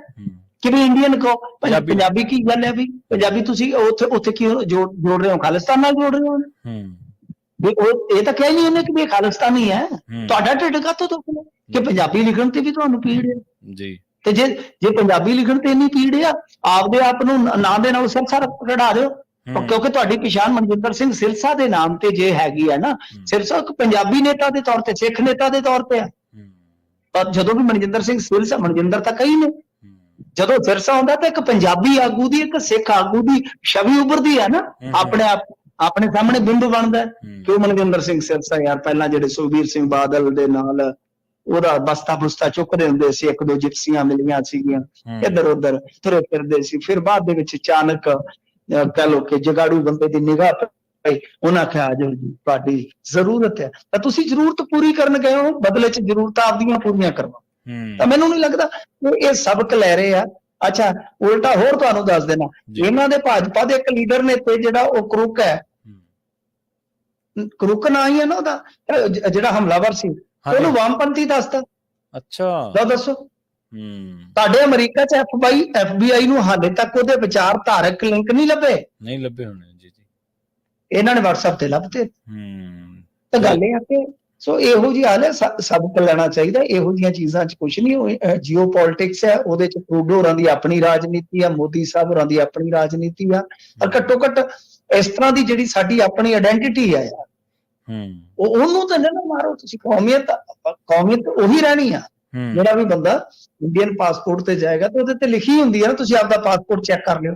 ਕਿ ਵੀ ਇੰਡੀਅਨ ਕਹੋ, ਪੰਜਾਬੀ ਕੀ ਗੱਲ ਹੈ ਵੀ ਪੰਜਾਬੀ ਤੁਸੀਂ ਉੱਥੇ ਕੀ ਜੋੜ ਰਹੇ ਹੋ, ਖਾਲਿਸਤਾਨ ਨਾਲ ਜੋੜ ਰਹੇ ਹੋ। ਵੀ ਉਹ ਇਹ ਤਾਂ ਕਹਿ ਨਹੀਂ ਉਹਨੇ ਕਿ ਵੀ ਖਾਲਿਸਤਾਨੀ ਹੈ। ਤੁਹਾਡਾ ਢਿੱਡ ਕਾਹਤੋਂ ਦੁਖਦਾ ਕਿ ਪੰਜਾਬੀ ਲਿਖਣ ਤੇ ਵੀ ਤੁਹਾਨੂੰ ਪੀੜ ਹੈ ਜੀ। ਤੇ ਜੇ ਪੰਜਾਬੀ ਲਿਖਣ ਤੇ ਇੰਨੀ ਪੀੜ ਆ, ਆਪਦੇ ਆਪ ਨੂੰ ਨਾਂ ਦੇ ਨਾਲ ਸਿਰਸਾ ਕਢਾ ਦਿਓ, ਕਿਉਂਕਿ ਤੁਹਾਡੀ ਪਛਾਣ ਮਨਜਿੰਦਰ ਸਿੰਘ ਸਿਰਸਾ ਦੇ ਨਾਮ ਤੇ ਜੇ ਹੈਗੀ ਹੈ ਨਾ, ਸਿਰਸਾ ਇੱਕ ਪੰਜਾਬੀ ਨੇਤਾ ਦੇ ਤੌਰ ਤੇ, ਸਿੱਖ ਨੇਤਾ ਦੇ ਤੌਰ ਤੇ ਆ। ਪਰ ਜਦੋਂ ਵੀ ਮਨਜਿੰਦਰ ਸਿੰਘ ਸਿਰਸਾ, ਮਨਜਿੰਦਰ ਤਾਂ ਕਈ ਨੇ, ਜਦੋਂ ਸਿਰਸਾ ਹੁੰਦਾ ਤਾਂ ਇੱਕ ਪੰਜਾਬੀ ਆਗੂ ਦੀ, ਇੱਕ ਸਿੱਖ ਆਗੂ ਦੀ ਛਵੀ ਉੱਭਰਦੀ ਹੈ ਨਾ, ਆਪਣੇ ਸਾਹਮਣੇ ਬਿੰਬ ਬਣਦਾ ਕਿ ਉਹ ਮਨਜਿੰਦਰ ਸਿੰਘ ਸਿਰਸਾ ਯਾਰ। ਪਹਿਲਾਂ ਜਿਹੜੇ ਸੁਖਬੀਰ ਸਿੰਘ ਬਾਦਲ ਦੇ ਨਾਲ ਉਹਦਾ ਬਸਤਾ ਬੁਸਤਾ ਚੁੱਕਦੇ ਹੁੰਦੇ ਸੀ, 1-2 ਜਿਪਸੀਆਂ ਮਿਲੀਆਂ ਸੀਗੀਆਂ, ਇੱਧਰ ਉੱਧਰ ਤੁਰੇ ਫਿਰਦੇ ਸੀ। ਫਿਰ ਬਾਅਦ ਦੇ ਵਿੱਚ ਅਚਾਨਕ ਕਹਿ ਲਓ ਕਿ ਜਗਾੜੂ ਬੰਦੇ ਦੀ ਨਿਗਾਹ ਪਈ, ਉਹਨਾਂ ਕਿਹਾ ਆ ਜਾਓ ਜੀ ਤੁਹਾਡੀ ਜ਼ਰੂਰਤ ਹੈ। ਤਾਂ ਤੁਸੀਂ ਜ਼ਰੂਰਤ ਪੂਰੀ ਕਰਨ ਗਏ ਹੋ, ਬਦਲੇ ਚ ਜ਼ਰੂਰਤਾਂ ਆਪਦੀਆਂ ਪੂਰੀਆਂ ਕਰਵਾ। ਤਾਂ ਮੈਨੂੰ ਨਹੀਂ ਲੱਗਦਾ ਇਹ ਸਬਕ ਲੈ ਰਹੇ ਆ। ਅੱਛਾ, ਉਲਟਾ ਹੋਰ ਤੁਹਾਨੂੰ ਦੱਸ ਦੇਣਾ, ਇਹਨਾਂ ਦੇ ਭਾਜਪਾ ਦੇ ਇੱਕ ਲੀਡਰ ਨੇ ਤੇ ਜਿਹੜਾ ਉਹ ਕਰੁੱਕ ਹੈ, ਕਰੁੱਕ ਨਾਂ ਹੀ ਹੈ ਨਾ ਉਹਦਾ, ਜਿਹੜਾ ਹਮਲਾਵਰ ਸੀ, ਉਹਨੂੰ ਵਾਮਪੰਥੀ ਦੱਸਦਾ। ਅੱਛਾ, ਦੱਸੋ ਤੁਹਾਡੇ ਅਮਰੀਕਾ ਚ FBI ਨੂੰ ਹਾਲੇ ਤੱਕ ਉਹਦੇ ਵਿਚਾਰਧਾਰਕ ਲਿੰਕ ਨਹੀਂ ਲੱਭੇ ਹੋਣੇ ਜੀ। ਇਹਨਾਂ ਨੇ WhatsApp ਤੇ ਲੱਭਤੇ। ਤਾਂ ਗੱਲ ਇਹ ਆ ਕਿ ਸੋ ਇਹੋ ਜਿਹੀ ਹਾਲ ਹੈ, ਸਬਕ ਲੈਣਾ ਚਾਹੀਦਾ। ਇਹੋ ਜਿਹੀਆਂ ਚੀਜ਼ਾਂ ਚ ਕੁਛ ਨਹੀਂ ਹੋਏ। ਜੀਓ ਪੋਲਿਟਿਕਸ ਹੈ, ਉਹਦੇ ਚ ਟਰੂਡੋ ਹੋਰਾਂ ਦੀ ਆਪਣੀ ਰਾਜਨੀਤੀ ਆ, ਮੋਦੀ ਸਾਹਿਬ ਹੋਰਾਂ ਦੀ ਆਪਣੀ ਰਾਜਨੀਤੀ ਆ। ਪਰ ਘੱਟੋ ਘੱਟ ਇਸ ਤਰ੍ਹਾਂ ਦੀ ਜਿਹੜੀ ਸਾਡੀ ਆਪਣੀ ਆਇਡੈਂਟੀਟੀ ਆ ਯਾਰ, ਉਹਨੂੰ ਤਾਂ ਨਾ ਮਾਰੋ ਤੁਸੀਂ। ਕੌਮੀਅਤ ਉਹੀ ਰਹਿਣੀ ਆ। ਜਿਹੜਾ ਵੀ ਬੰਦਾ ਇੰਡੀਅਨ ਪਾਸਪੋਰਟ ਤੇ ਜਾਏਗਾ ਤੇ ਉਹਦੇ ਤੇ ਲਿਖੀ ਹੁੰਦੀ ਹੈ ਨਾ, ਤੁਸੀਂ ਆਪਦਾ ਪਾਸਪੋਰਟ ਚੈੱਕ ਕਰ ਲਿਓ।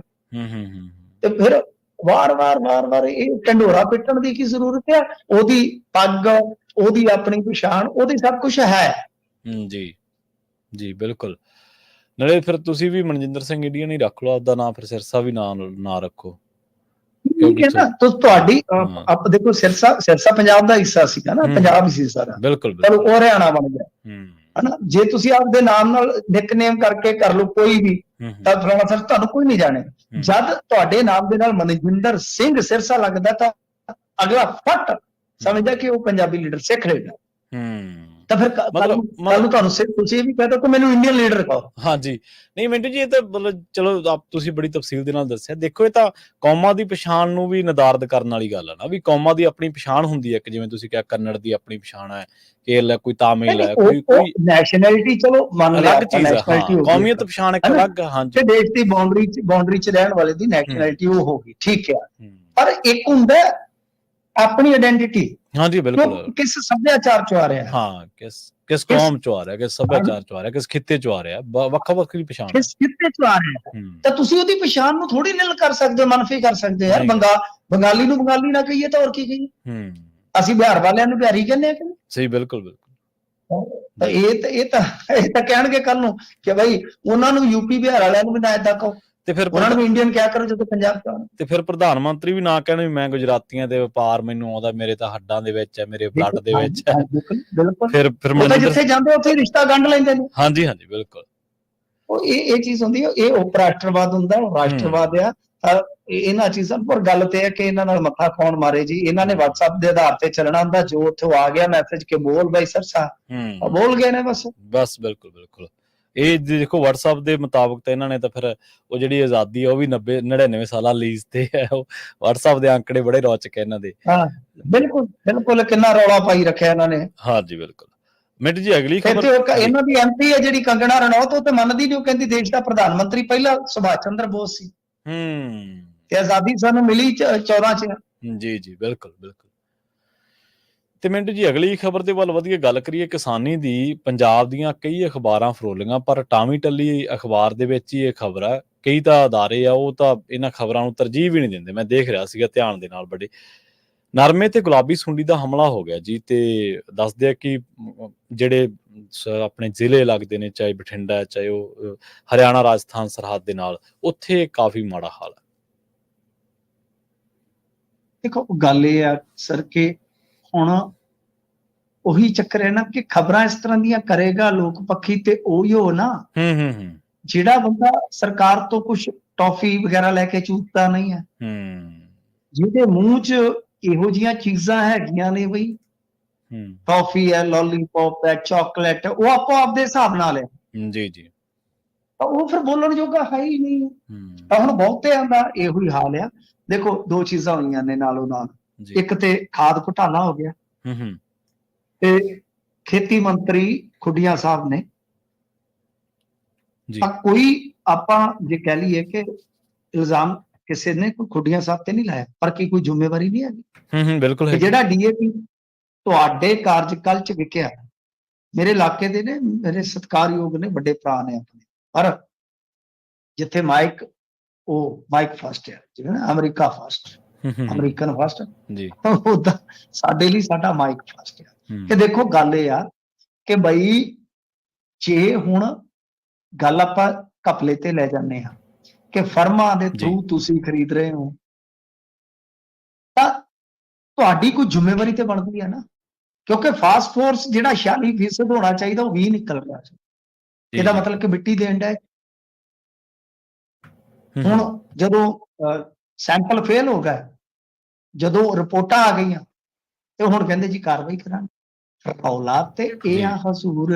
ਤੇ ਫਿਰ ਵਾਰ ਇਹ ਢੰਡੋਰਾ ਪਿੱਟਣ ਦੀ ਕੀ ਜ਼ਰੂਰਤ ਹੈ? ਉਹਦੀ ਪੱਗ, ਉਹਦੀ ਆਪਣੀ ਪਛਾਣ, ਉਹਦੀ ਸਭ ਕੁਝ ਹੈ ਜੀ ਬਿਲਕੁਲ। ਨਾਲੇ ਫਿਰ ਤੁਸੀਂ ਵੀ ਮਨਜਿੰਦਰ ਸਿੰਘ ਇੰਡੀਅਨ ਹੀ ਰੱਖ ਲਓ ਆਪਦਾ ਨਾਂ, ਫਿਰ ਸਿਰਸਾ ਵੀ ਨਾ ਰੱਖੋ। ਤੁਹਾਡੀ ਦੇਖੋ ਸਿਰਸਾ ਪੰਜਾਬ ਦਾ ਹਿੱਸਾ ਸੀਗਾ ਨਾ, ਪੰਜਾਬ ਹੀ ਸੀ ਸਾਰਾ, ਚਲੋ ਉਹ ਹਰਿਆਣਾ ਬਣ ਗਿਆ ਹਨਾ। ਜੇ ਤੁਸੀਂ ਆਪਦੇ ਨਾਮ ਨਾਲ ਨਿਕਨੇਮ ਕਰਕੇ ਕਰ ਲਓ ਕੋਈ ਵੀ, ਤਾਂ ਫਲਾਣਾ ਸਰ ਤੁਹਾਨੂੰ ਕੋਈ ਨਹੀਂ ਜਾਣੇ। ਜਦ ਤੁਹਾਡੇ ਨਾਮ ਦੇ ਨਾਲ ਮਨਜਿੰਦਰ ਸਿੰਘ ਸਿਰਸਾ ਲੱਗਦਾ ਤਾਂ ਅਗਲਾ ਫੱਟ ਸਮਝਦਾ ਕਿ ਉਹ ਪੰਜਾਬੀ ਲੀਡਰ ਸਿੱਖ ਲੀਡਰ। ਤਾਂ ਫਿਰ ਕੱਲ ਮਤਲਬ ਨੂੰ ਤੁਹਾਨੂੰ ਤੁਸੀਂ ਇਹ ਵੀ ਕਹਿ ਦਿਓ ਕਿ ਮੈਨੂੰ ਇੰਡੀਅਨ ਲੀਡਰ ਕਹੋ। ਹਾਂਜੀ, ਨਹੀਂ ਮਿੰਟੂ ਜੀ, ਇਹ ਤਾਂ ਮਤਲਬ ਚਲੋ ਤੁਸੀਂ ਬੜੀ ਤਫਸੀਲ ਦੇ ਨਾਲ ਦੱਸਿਆ। ਦੇਖੋ, ਇਹ ਤਾਂ ਕੌਮਾਂ ਦੀ ਪਛਾਣ ਨੂੰ ਵੀ ਨਿਰਧਾਰਤ ਕਰਨ ਵਾਲੀ ਗੱਲ ਹੈ ਨਾ, ਵੀ ਕੌਮਾਂ ਦੀ ਆਪਣੀ ਪਛਾਣ ਹੁੰਦੀ ਹੈ, ਕਿ ਜਿਵੇਂ ਤੁਸੀਂ ਕਿਹਾ ਕੰਨੜ ਦੀ ਆਪਣੀ ਪਛਾਣ ਹੈ, ਕੇਰਲ ਹੈ, ਕੋਈ ਤਾਮਿਲ ਹੈ, ਕੋਈ ਨੈਸ਼ਨੈਲਿਟੀ ਚਲੋ ਮੰਨ ਲਿਆ ਅਲੱਗ ਚੀਜ਼ ਹੈ। ਨੈਸ਼ਨੈਲਿਟੀ ਹਾਂ, ਹੋ ਗਈ, ਕੌਮੀਅਤ ਪਛਾਣ ਇੱਕ ਅਲੱਗ। ਹਾਂਜੀ, ਤੇ ਦੇਸ਼ ਦੀ ਬਾਉਂਡਰੀ ਚ ਰਹਿਣ ਵਾਲੇ ਦੀ ਨੈਸ਼ਨੈਲਿਟੀ ਉਹ ਹੋ ਗਈ, ਠੀਕ ਹੈ। ਪਰ ਇੱਕ ਹੁੰਦਾ ਆਪਣੀ ਆਇਡੈਂਟੀਟੀ। ਹਾਂਜੀ, ਬਿਲਕੁਲ। ਕਿਸ ਸੱਭਿਆਚਾਰ ਚੋਂ ਆ ਰਿਹਾ, ਹਾਂ, ਕਿਸ ਕੌਮ ਚੋਂ ਆ ਰਿਹਾ, ਕਿਸ ਸੱਭਿਆਚਾਰ ਚੋਂ ਆ ਰਿਹਾ, ਕਿਸ ਖਿੱਤੇ ਚੋਂ ਆ ਰਿਹਾ, ਵੱਖੋ ਵੱਖਰੀ ਪਛਾਣ ਹੈ। ਕਿਸ ਖਿੱਤੇ ਚੋਂ ਆ ਰਿਹਾ, ਤਾਂ ਤੁਸੀਂ ਉਹਦੀ ਪਛਾਣ ਨੂੰ ਥੋੜੀ ਨਿਲ ਕਰ ਸਕਦੇ ਹੋ, ਮਨਫੀ ਕਰ ਸਕਦੇ ਹੋ। ਯਾਰ ਬੰਗਾਲੀ ਨੂੰ ਬੰਗਾਲੀ ਨਾ ਕਹੀਏ ਤਾਂ ਹੋਰ ਕੀ ਕਹੀਏ? ਅਸੀਂ ਬਿਹਾਰ ਵਾਲਿਆਂ ਨੂੰ ਬਿਹਾਰੀ ਕਹਿੰਦੇ ਆ ਕਿ? ਸਹੀ, ਬਿਲਕੁਲ ਬਿਲਕੁਲ। ਇਹ ਤਾਂ ਕਹਿਣਗੇ ਕੱਲ ਨੂੰ ਕਿ ਭਾਈ ਉਹਨਾਂ ਨੂੰ ਯੂਪੀ ਬਿਹਾਰ ਵਾਲਿਆਂ ਨੂੰ ਵੀ ਨਾ ਏਦਾਂ ਕਹੋ, ਤੇ ਫਿਰ ਉਹਨਾਂ ਨੂੰ ਇੰਡੀਅਨ ਕਿਆ ਕਰੋ ਜਦੋਂ ਪੰਜਾਬ ਤੋਂ ਆਉਣ। ਤੇ ਫਿਰ ਪ੍ਰਧਾਨ ਮੰਤਰੀ ਵੀ ਨਾ ਕਹਿਣ ਵੀ ਮੈਂ ਗੁਜਰਾਤੀਆਂ ਦੇ ਵਪਾਰ ਮੈਨੂੰ ਆਉਂਦਾ, ਮੇਰੇ ਤਾਂ ਹੱਡਾਂ ਦੇ ਵਿੱਚ ਹੈ, ਮੇਰੇ ਬਲੱਡ ਦੇ ਵਿੱਚ ਹੈ। ਬਿਲਕੁਲ। ਫਿਰ ਜਿੱਥੇ ਜਾਂਦੇ ਉੱਥੇ ਰਿਸ਼ਤਾ ਗੰਢ ਲੈਂਦੇ ਨੇ। ਹਾਂਜੀ ਹਾਂਜੀ, ਬਿਲਕੁਲ। ਉਹ ਇਹ ਚੀਜ਼ ਹੁੰਦੀ ਹੈ, ਇਹ ਉਪ ਰਾਸ਼ਟਰਵਾਦ ਹੁੰਦਾ, ਉਹ ਰਾਸ਼ਟਰਵਾਦ ਆ। ਇਹਨਾਂ ਚੀਜ਼ਾਂ ਪਰ ਗੱਲ ਤੇ ਹੈ ਕਿ ਇਹਨਾਂ ਨਾਲ ਮੱਥਾ ਕੌਣ ਮਾਰੇ ਜੀ। ਇਹਨਾਂ ਨੇ WhatsApp ਦੇ ਆਧਾਰ ਤੇ ਚੱਲਣਾ ਹੁੰਦਾ, ਜੋ ਉੱਥੋਂ ਆ ਗਿਆ ਮੈਸੇਜ ਕਿ ਬੋਲ ਬਾਈ ਸਰਸਾ, ਬੋਲ ਗਏ ਨੇ ਬਸ। ਬਿਲਕੁਲ ਬਿਲਕੁਲ। ਇਹ ਦੇਖੋ WhatsApp ਦੇ ਮੁਤਾਬਕ ਤਾਂ ਇਹਨਾਂ ਨੇ ਤਾਂ ਫਿਰ ਉਹ ਜਿਹੜੀ ਆਜ਼ਾਦੀ ਹੈ ਉਹ ਵੀ 99 ਸਾਲਾਂ ਲੀਜ਼ ਤੇ ਹੈ। ਉਹ WhatsApp ਦੇ ਅੰਕੜੇ ਬੜੇ ਰੌਚਕ ਹੈ ਇਹਨਾਂ ਦੇ। ਬਿਲਕੁਲ ਬਿਲਕੁਲ, ਕਿੰਨਾ ਰੌਲਾ ਪਾਈ ਰੱਖਿਆ ਇਹਨਾਂ ਨੇ। ਹਾਂਜੀ ਬਿਲਕੁਲ। ਮਿੰਟ ਜੀ, ਅਗਲੀ ਖਬਰ। ਇਹਨਾਂ ਦੀ MP ਹੈ ਜਿਹੜੀ ਕੰਗਣਾ ਰਣੌਤ, ਉਹ ਤੇ ਮੰਨਦੀ ਨਹੀਂ, ਉਹ ਕਹਿੰਦੀ ਦੇਸ਼ ਦਾ ਪ੍ਰਧਾਨ ਮੰਤਰੀ ਪਹਿਲਾਂ ਸੁਭਾਸ਼ ਚੰਦਰ ਬੋਸ ਸੀ ਤੇ ਆਜ਼ਾਦੀ ਸਾਨੂੰ ਮਿਲੀ 14 ਚ। ਜੀ ਜੀ, ਬਿਲਕੁਲ ਬਿਲਕੁਲ। ਤੇ ਮਿੰਟੂ ਜੀ, ਅਗਲੀ ਖਬਰ ਦੇ ਵੱਲ ਵਧੀਆ ਗੱਲ ਕਰੀਏ। ਕਿਸਾਨੀ ਦੀ ਪੰਜਾਬ ਦੀਆਂ ਕਈ ਅਖਬਾਰਾਂ ਫਰੋਲੀਆਂ, ਪਰ ਟਾਵੀ ਟੱਲੀ ਅਖਬਾਰ ਦੇ ਵਿੱਚ ਹੀ ਇਹ ਖਬਰ ਹੈ। ਕਈ ਤਾਂ ਅਦਾਰੇ ਆ ਉਹ ਤਾਂ ਇਹਨਾਂ ਖਬਰਾਂ ਨੂੰ ਤਰਜੀਹ ਵੀ ਨਹੀਂ ਦਿੰਦੇ। ਮੈਂ ਦੇਖ ਰਿਹਾ ਸੀਗਾ ਧਿਆਨ ਦੇ ਨਾਲ। ਬੜੇ ਨਰਮੇ ਤੇ ਗੁਲਾਬੀ ਸੁੰਡੀ ਦਾ ਹਮਲਾ ਹੋ ਗਿਆ ਜੀ। ਤੇ ਦੱਸਦੇ ਆ ਕਿ ਜਿਹੜੇ ਆਪਣੇ ਜ਼ਿਲ੍ਹੇ ਲੱਗਦੇ ਨੇ, ਚਾਹੇ ਬਠਿੰਡਾ, ਚਾਹੇ ਉਹ ਹਰਿਆਣਾ ਰਾਜਸਥਾਨ ਸਰਹੱਦ ਦੇ ਨਾਲ, ਉੱਥੇ ਕਾਫੀ ਮਾੜਾ ਹਾਲ ਹੈ। ਦੇਖੋ, ਗੱਲ ਇਹ ਆ ਸਰ ਕਿ ਹੁਣ ਉਹੀ ਚੱਕਰ ਹੈ ਨਾ ਕਿ ਖਬਰਾਂ ਇਸ ਤਰ੍ਹਾਂ ਦੀਆਂ ਕਰੇਗਾ ਲੋਕ ਪੱਖੀ, ਤੇ ਉਹੀ ਹੋ ਨਾ ਜਿਹੜਾ ਬੰਦਾ ਸਰਕਾਰ ਤੋਂ ਕੁਝ ਟੌਫੀ ਵਗੈਰਾ ਲੈ ਕੇ ਚੂਸਦਾ ਨਹੀਂ ਹੈ, ਜਿਹਦੇ ਮੂੰਹ 'ਚ ਇਹੋ ਜਿਹੀਆਂ ਚੀਜ਼ਾਂ ਹੈਗੀਆਂ ਨੇ ਬਈ, ਟੌਫੀ ਹੈ, ਲੋਲੀਪੌਪ ਹੈ, ਚਾਕਲੇਟ ਹੈ, ਉਹ ਆਪੋ ਆਪਦੇ ਹਿਸਾਬ ਨਾਲ ਹੈ ਜੀ ਜੀ, ਤਾਂ ਉਹ ਫਿਰ ਬੋਲਣ ਜੋਗਾ ਹੈ ਹੀ ਨਹੀਂ। ਤਾਂ ਹੁਣ ਬਹੁਤਿਆਂ ਦਾ ਇਹੋ ਹੀ ਹਾਲ ਆ। ਦੇਖੋ, ਦੋ ਚੀਜ਼ਾਂ ਹੋਈਆਂ ਨੇ ਨਾਲੋਂ ਨਾਲ। ਇੱਕ ਤੇ ਖਾਦ ਘੁਟਾਲਾ ਹੋ ਗਿਆ, ਤੇ ਖੇਤੀ ਮੰਤਰੀ ਖੁੱਡੀਆਂ ਸਾਹਿਬ ਨੇ ਤਾਂ ਕੋਈ ਆਪਾਂ ਜੇ ਕਹਿ ਲਈਏ ਕਿ ਇਲਜ਼ਾਮ ਕਿਸੇ ਨੇ ਕੋਈ ਖੁੱਡੀਆਂ ਸਾਹਿਬ ਤੇ ਨਹੀਂ ਲਾਇਆ, ਪਰ ਕੀ ਕੋਈ ਜ਼ਿੰਮੇਵਾਰੀ ਨਹੀਂ ਹੈਗੀ? ਬਿਲਕੁਲ। ਜਿਹੜਾ DAP ਤੁਹਾਡੇ ਕਾਰਜਕਾਲ ਚ ਵਿਕਿਆ, ਮੇਰੇ ਇਲਾਕੇ ਦੇ ਨੇ, ਮੇਰੇ ਸਤਿਕਾਰਯੋਗ ਨੇ, ਵੱਡੇ ਭਰਾ ਨੇ ਆਪਣੇ, ਪਰ ਜਿੱਥੇ ਮਾਈਕ ਫਸਟ ਹੈ, ਜਿਵੇਂ ਨਾ ਅਮਰੀਕਾ ਫਸਟ, ਅਮਰੀਕਨ ਫਸਟ, ਉਦਾਂ ਸਾਡੇ ਲਈ ਸਾਡਾ ਮਾਈਕ ਫਸਟ ਹੈ। ਤੇ ਦੇਖੋ, ਗੱਲ ਇਹ ਆ ਕਿ ਬਈ ਜੇ ਹੁਣ ਗੱਲ ਆਪਾਂ ਘਪਲੇ ਤੇ ਲੈ ਜਾਂਦੇ ਹਾਂ ਕਿ ਫਰਮਾਂ ਦੇ ਥਰੂ ਤੁਸੀਂ ਖਰੀਦ ਰਹੇ ਹੋ, ਤਾਂ ਤੁਹਾਡੀ ਕੋਈ ਜ਼ਿੰਮੇਵਾਰੀ ਤੇ ਬਣਦੀ ਹੈ ਨਾ, ਕਿਉਂਕਿ ਫਾਸਫੋਰਸ ਜਿਹੜਾ 46% ਹੋਣਾ ਚਾਹੀਦਾ ਉਹ 20 ਨਿਕਲ ਰਿਹਾ। ਇਹਦਾ ਮਤਲਬ ਕਿ ਮਿੱਟੀ ਦੇਣ ਦਾ। ਹੁਣ ਜਦੋਂ ਸੈਂਪਲ ਫੇਲ ਹੋ ਗਏ, ਜਦੋਂ ਰਿਪੋਰਟਾਂ ਆ ਗਈਆਂ, ਤੇ ਹੁਣ ਕਹਿੰਦੇ ਜੀ ਕਾਰਵਾਈ ਕਰਾਂਗੇ। ਔਲਾਦ ਤੇ ਇਹ ਆ ਹਜ਼ੂਰ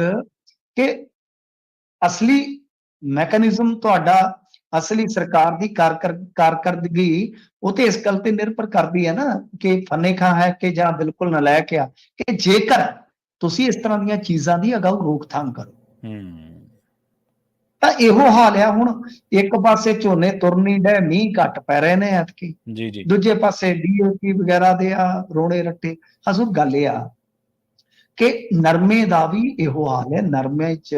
ਕਿ ਅਸਲੀ ਮੈਕੈਨਿਜ਼ਮ ਤੁਹਾਡਾ, ਅਸਲੀ ਸਰਕਾਰ ਦੀ ਕਾਰਕਰਦਗੀ ਉਹ ਤੇ ਇਸ ਗੱਲ ਤੇ ਨਿਰਭਰ ਕਰਦੀ ਹੈ ਨਾ ਕਿ ਫੰਨੇ ਖਾਂ ਹੈ ਕਿ ਜਾਂ ਬਿਲਕੁਲ ਨਲਾਇਕ ਆ, ਕਿ ਜੇਕਰ ਤੁਸੀਂ ਇਸ ਤਰ੍ਹਾਂ ਦੀਆਂ ਚੀਜ਼ਾਂ ਦੀ ਅਗਾਊ ਰੋਕਥਾਮ ਕਰੋ ਤਾਂ ਇਹੋ ਹਾਲ ਆ। ਹੁਣ ਇੱਕ ਪਾਸੇ ਝੋਨੇ ਤੁਰਨੀ ਡੇ, ਮੀਂਹ ਘੱਟ ਪੈ ਰਹੇ ਨੇ ਐਤਕੀ, ਦੂਜੇ ਪਾਸੇ DAP ਵਗੈਰਾ ਦੇ ਆ ਰੋਣੇ ਰੱਟੇ। ਅਸਲ ਗੱਲ ਇਹ ਆ ਕਿ ਨਰਮੇ ਦਾ ਵੀ ਇਹੋ ਹਾਲ ਹੈ। ਨਰਮੇ 'ਚ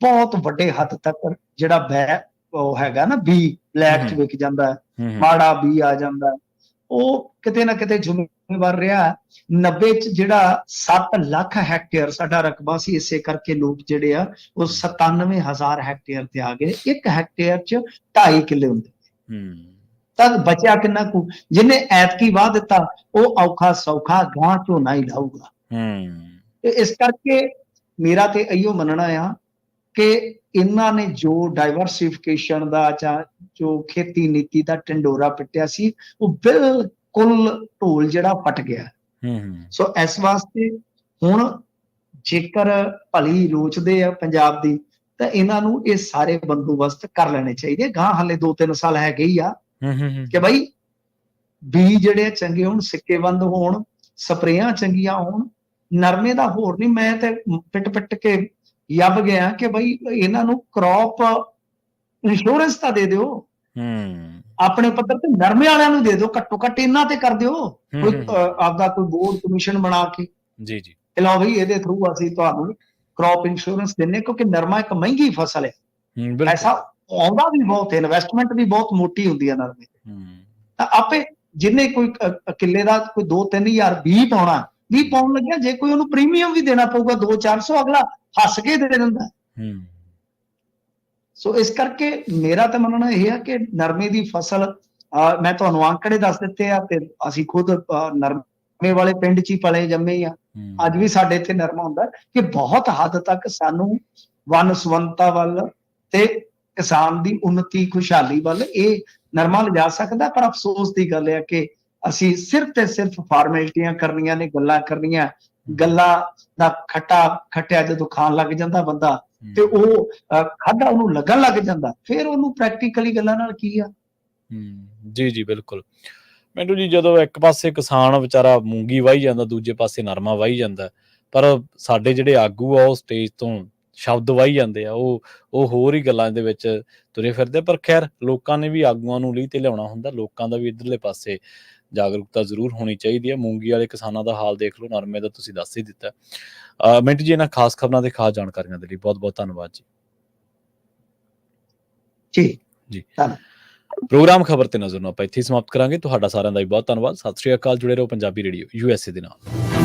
ਬਹੁਤ ਵੱਡੇ ਹੱਦ ਤੱਕ ਜਿਹੜਾ ਉਹ ਹੈਗਾ ਨਾ, ਬੀ ਬਲੈਕ 'ਚ ਵਿਕ ਜਾਂਦਾ ਹੈ, ਮਾੜਾ ਬੀ ਆ ਜਾਂਦਾ, ਉਹ ਕਿਤੇ ਨਾ ਕਿਤੇ ਜ਼ਿੰਮੇਵਾਰ ਰਿਹਾ। 90 'ਚ ਜਿਹੜਾ 7 ਲੱਖ ਹੈਕਟੇਅਰ ਸਾਡਾ ਰਕਬਾ ਸੀ, ਇਸੇ ਕਰਕੇ ਲੋਕ ਜਿਹੜੇ ਆ ਉਹ 97,000 ਹੈਕਟੇਅਰ ਤੇ ਆ ਗਏ। ਇੱਕ ਹੈਕਟੇਅਰ 'ਚ 2.5 ਕਿੱਲੇ ਹੁੰਦੇ, ਤਾਂ ਬਚਿਆ ਕਿੰਨਾ ਕੁ? ਜਿਹਨੇ ਐਤਕੀ ਵਾਹ ਦਿੱਤਾ ਉਹ ਔਖਾ ਸੌਖਾ ਗਾਂ ਝੋਨਾ ਹੀ ਲਾਊਗਾ। ਤੇ ਇਸ ਕਰਕੇ ਮੇਰਾ ਤੇ ਇਹੋ ਮੰਨਣਾ ਆ ਕਿ ਇਹਨਾਂ ਨੇ ਜੋ ਡਾਇਵਰਸਿਫਿਕੇਸ਼ਨ ਦਾ ਜਾਂ ਜੋ ਖੇਤੀ ਨੀਤੀ ਦਾ ਢਿੰਡੋਰਾ ਪਿੱਟਿਆ ਸੀ, ਉਹ ਬਿਲਕੁਲ ਢੋਲ ਜਿਹੜਾ ਫਟ ਗਿਆ। ਸੋ ਇਸ ਵਾਸਤੇ ਹੁਣ ਜੇਕਰ ਭਲੀ ਲੋਚਦੇ ਆ ਪੰਜਾਬ ਦੀ ਤਾਂ ਇਹਨਾਂ ਨੂੰ ਇਹ ਸਾਰੇ ਬੰਦੋਬਸਤ ਕਰ ਲੈਣੇ ਚਾਹੀਦੇ। ਗਾਂ ਹਾਲੇ 2-3 ਸਾਲ ਹੈਗੇ ਹੀ ਆ ਕਿ ਬਈ ਬੀਜ ਜਿਹੜੇ ਚੰਗੇ ਹੋਣ, ਸਿੱਕੇਬੰਦ ਹੋਣ, ਸਪਰੇਆਂ ਚੰਗੀਆਂ ਹੋਣ। ਨਰਮੇ ਦਾ ਹੋਰ ਨਹੀਂ, ਮੈਂ ਤੇ ਪਿੱਟ ਕੇ ਯੱਬ ਗਿਆ ਕਿ ਬਈ ਇਹਨਾਂ ਨੂੰ ਕ੍ਰੌਪ ਇੰਸ਼ੋਰੈਂਸ ਤਾਂ ਦੇ ਦਿਓ ਆਪਣੇ ਪੱਧਰ ਤੇ, ਨਰਮੇ ਵਾਲਿਆਂ ਨੂੰ ਦੇ ਦਿਓ, ਘੱਟੋ ਘੱਟ ਇਹਨਾਂ ਤੇ ਕਰ ਦਿਓ ਕੋਈ ਆਪਦਾ ਕੋਈ ਬੋਰਡ ਕਮਿਸ਼ਨ ਬਣਾ ਕੇ। ਜੀ ਜੀ, ਲਓ ਬਈ ਇਹਦੇ ਥਰੂ ਅਸੀਂ ਤੁਹਾਨੂੰ ਕ੍ਰੌਪ ਇੰਸ਼ੋਰੈਂਸ ਦਿੰਨੇ, ਕਿਉਂਕਿ ਨਰਮਾ ਇੱਕ ਮਹਿੰਗੀ ਫਸਲ ਹੈ। ਪੈਸਾ ਆਉਂਦਾ ਵੀ ਬਹੁਤ, ਇਨਵੈਸਟਮੈਂਟ ਵੀ ਬਹੁਤ ਮੋਟੀ ਹੁੰਦੀ ਹੈ ਨਰਮੇ ਤਾਂ ਆਪੇ ਜਿੰਨੇ ਕੋਈ ਕਿੱਲੇ ਦਾ ਕੋਈ 2-3 ਹਜ਼ਾਰ ਬੀਜ ਪਾਉਣ ਲੱਗਿਆ, ਜੇ ਕੋਈ ਉਹਨੂੰ ਪ੍ਰੀਮੀਅਮ ਵੀ ਦੇਣਾ ਪਊਗਾ 200-400, ਅਗਲਾ ਹੱਸ ਕੇ ਦੇ ਦਿੰਦਾ। ਸੋ ਇਸ ਕਰਕੇ ਮੇਰਾ ਤਾਂ ਮੰਨਣਾ ਇਹ ਹੈ ਕਿ ਨਰਮੇ ਦੀ ਫਸਲ, ਮੈਂ ਤੁਹਾਨੂੰ ਅੰਕੜੇ ਦੱਸ ਦਿੱਤੇ ਆ ਤੇ ਅਸੀਂ ਖੁਦ ਨਰਮੇ ਵਾਲੇ ਪਿੰਡ 'ਚ ਹੀ ਪਲੇ ਜੰਮੇ ਆ। ਅੱਜ ਵੀ ਸਾਡੇ ਇੱਥੇ ਨਰਮਾ ਹੁੰਦਾ ਕਿ ਬਹੁਤ ਹੱਦ ਤੱਕ ਸਾਨੂੰ ਵਨ ਸੁਵੰਨਤਾ ਵੱਲ ਤੇ ਕਿਸਾਨ ਦੀ ਉੱਨਤੀ ਖੁਸ਼ਹਾਲੀ ਵੱਲ ਇਹ ਨਰਮਾ ਲਿਜਾ ਸਕਦਾ। ਪਰ ਅਫਸੋਸ ਦੀ ਗੱਲ ਹੈ ਕਿ ਅਸੀਂ ਸਿਰਫ ਤੇ ਸਿਰਫ ਫਾਰਮੈਲਿਟੀਆਂ ਕਰਨੀਆਂ ਨੇ, ਗੱਲਾਂ ਕਰਨੀਆਂ। ਗੱਲਾਂ ਦਾ ਖੱਟਿਆ ਜਦੋਂ ਖਾਣ ਲੱਗ ਜਾਂਦਾ ਬੰਦਾ ਤੇ ਉਹ ਖਾਧਾ ਉਹਨੂੰ ਲੱਗਣ ਲੱਗ ਜਾਂਦਾ, ਫਿਰ ਉਹਨੂੰ ਪ੍ਰੈਕਟੀਕਲੀ ਗੱਲਾਂ ਨਾਲ ਕੀ ਆ। ਜੀ ਜੀ, ਬਿਲਕੁਲ। ਮੈਨੂੰ ਜੀ, ਜਦੋਂ ਇੱਕ ਪਾਸੇ ਕਿਸਾਨ ਵਿਚਾਰਾ ਮੂੰਗੀ ਵਾਹੀ ਜਾਂਦਾ, ਦੂਜੇ ਪਾਸੇ ਨਰਮਾ ਵਾਹੀ ਜਾਂਦਾ, ਪਰ ਸਾਡੇ ਜਿਹੜੇ ਆਗੂ ਆ ਉਹ ਸਟੇਜ ਤੋਂ ਸ਼ਬਦ ਵਾਹੀ ਜਾਂਦੇ ਆ, ਉਹ ਹੋਰ ਹੀ ਗੱਲਾਂ ਦੇ ਵਿੱਚ ਤੁਰੇ ਫਿਰਦੇ। ਪਰ ਖੈਰ, ਲੋਕਾਂ ਨੇ ਵੀ ਆਗੂਆਂ ਨੂੰ ਲੀਹ ਤੇ ਲਿਆਉਣਾ ਹੁੰਦਾ, ਲੋਕਾਂ ਦਾ ਵੀ ਇੱਧਰਲੇ ਪਾਸੇ ਜਾਗਰੂਕਤਾ ਜ਼ਰੂਰ ਹੋਣੀ ਚਾਹੀਦੀ ਹੈ। ਮੂੰਗੀ ਵਾਲੇ ਕਿਸਾਨਾਂ ਦਾ ਹਾਲ ਦੇਖ ਲਓ, ਨਰਮੇ ਦਾ ਤੁਸੀਂ ਦੱਸ ਹੀ ਦਿੱਤਾ। ਮਿੰਟ ਜੀ, ਇਹਨਾਂ ਖਾਸ ਖਬਰਾਂ ਤੇ ਖਾਸ ਜਾਣਕਾਰੀਆਂ ਦੇ ਲਈ ਬਹੁਤ ਬਹੁਤ ਧੰਨਵਾਦ ਜੀ। ਜੀ ਜੀ, ਪ੍ਰੋਗਰਾਮ ਖਬਰ ਤੇ ਨਜ਼ਰ ਨੂੰ ਆਪਾਂ ਇੱਥੇ ਸਮਾਪਤ ਕਰਾਂਗੇ। ਤੁਹਾਡਾ ਸਾਰਿਆਂ ਦਾ ਵੀ ਬਹੁਤ ਧੰਨਵਾਦ। ਸਤਿ ਸ਼੍ਰੀ ਅਕਾਲ। ਜੁੜੇ ਰਹੋ ਪੰਜਾਬੀ ਰੇਡੀਓ USA ਦੇ ਨਾਲ।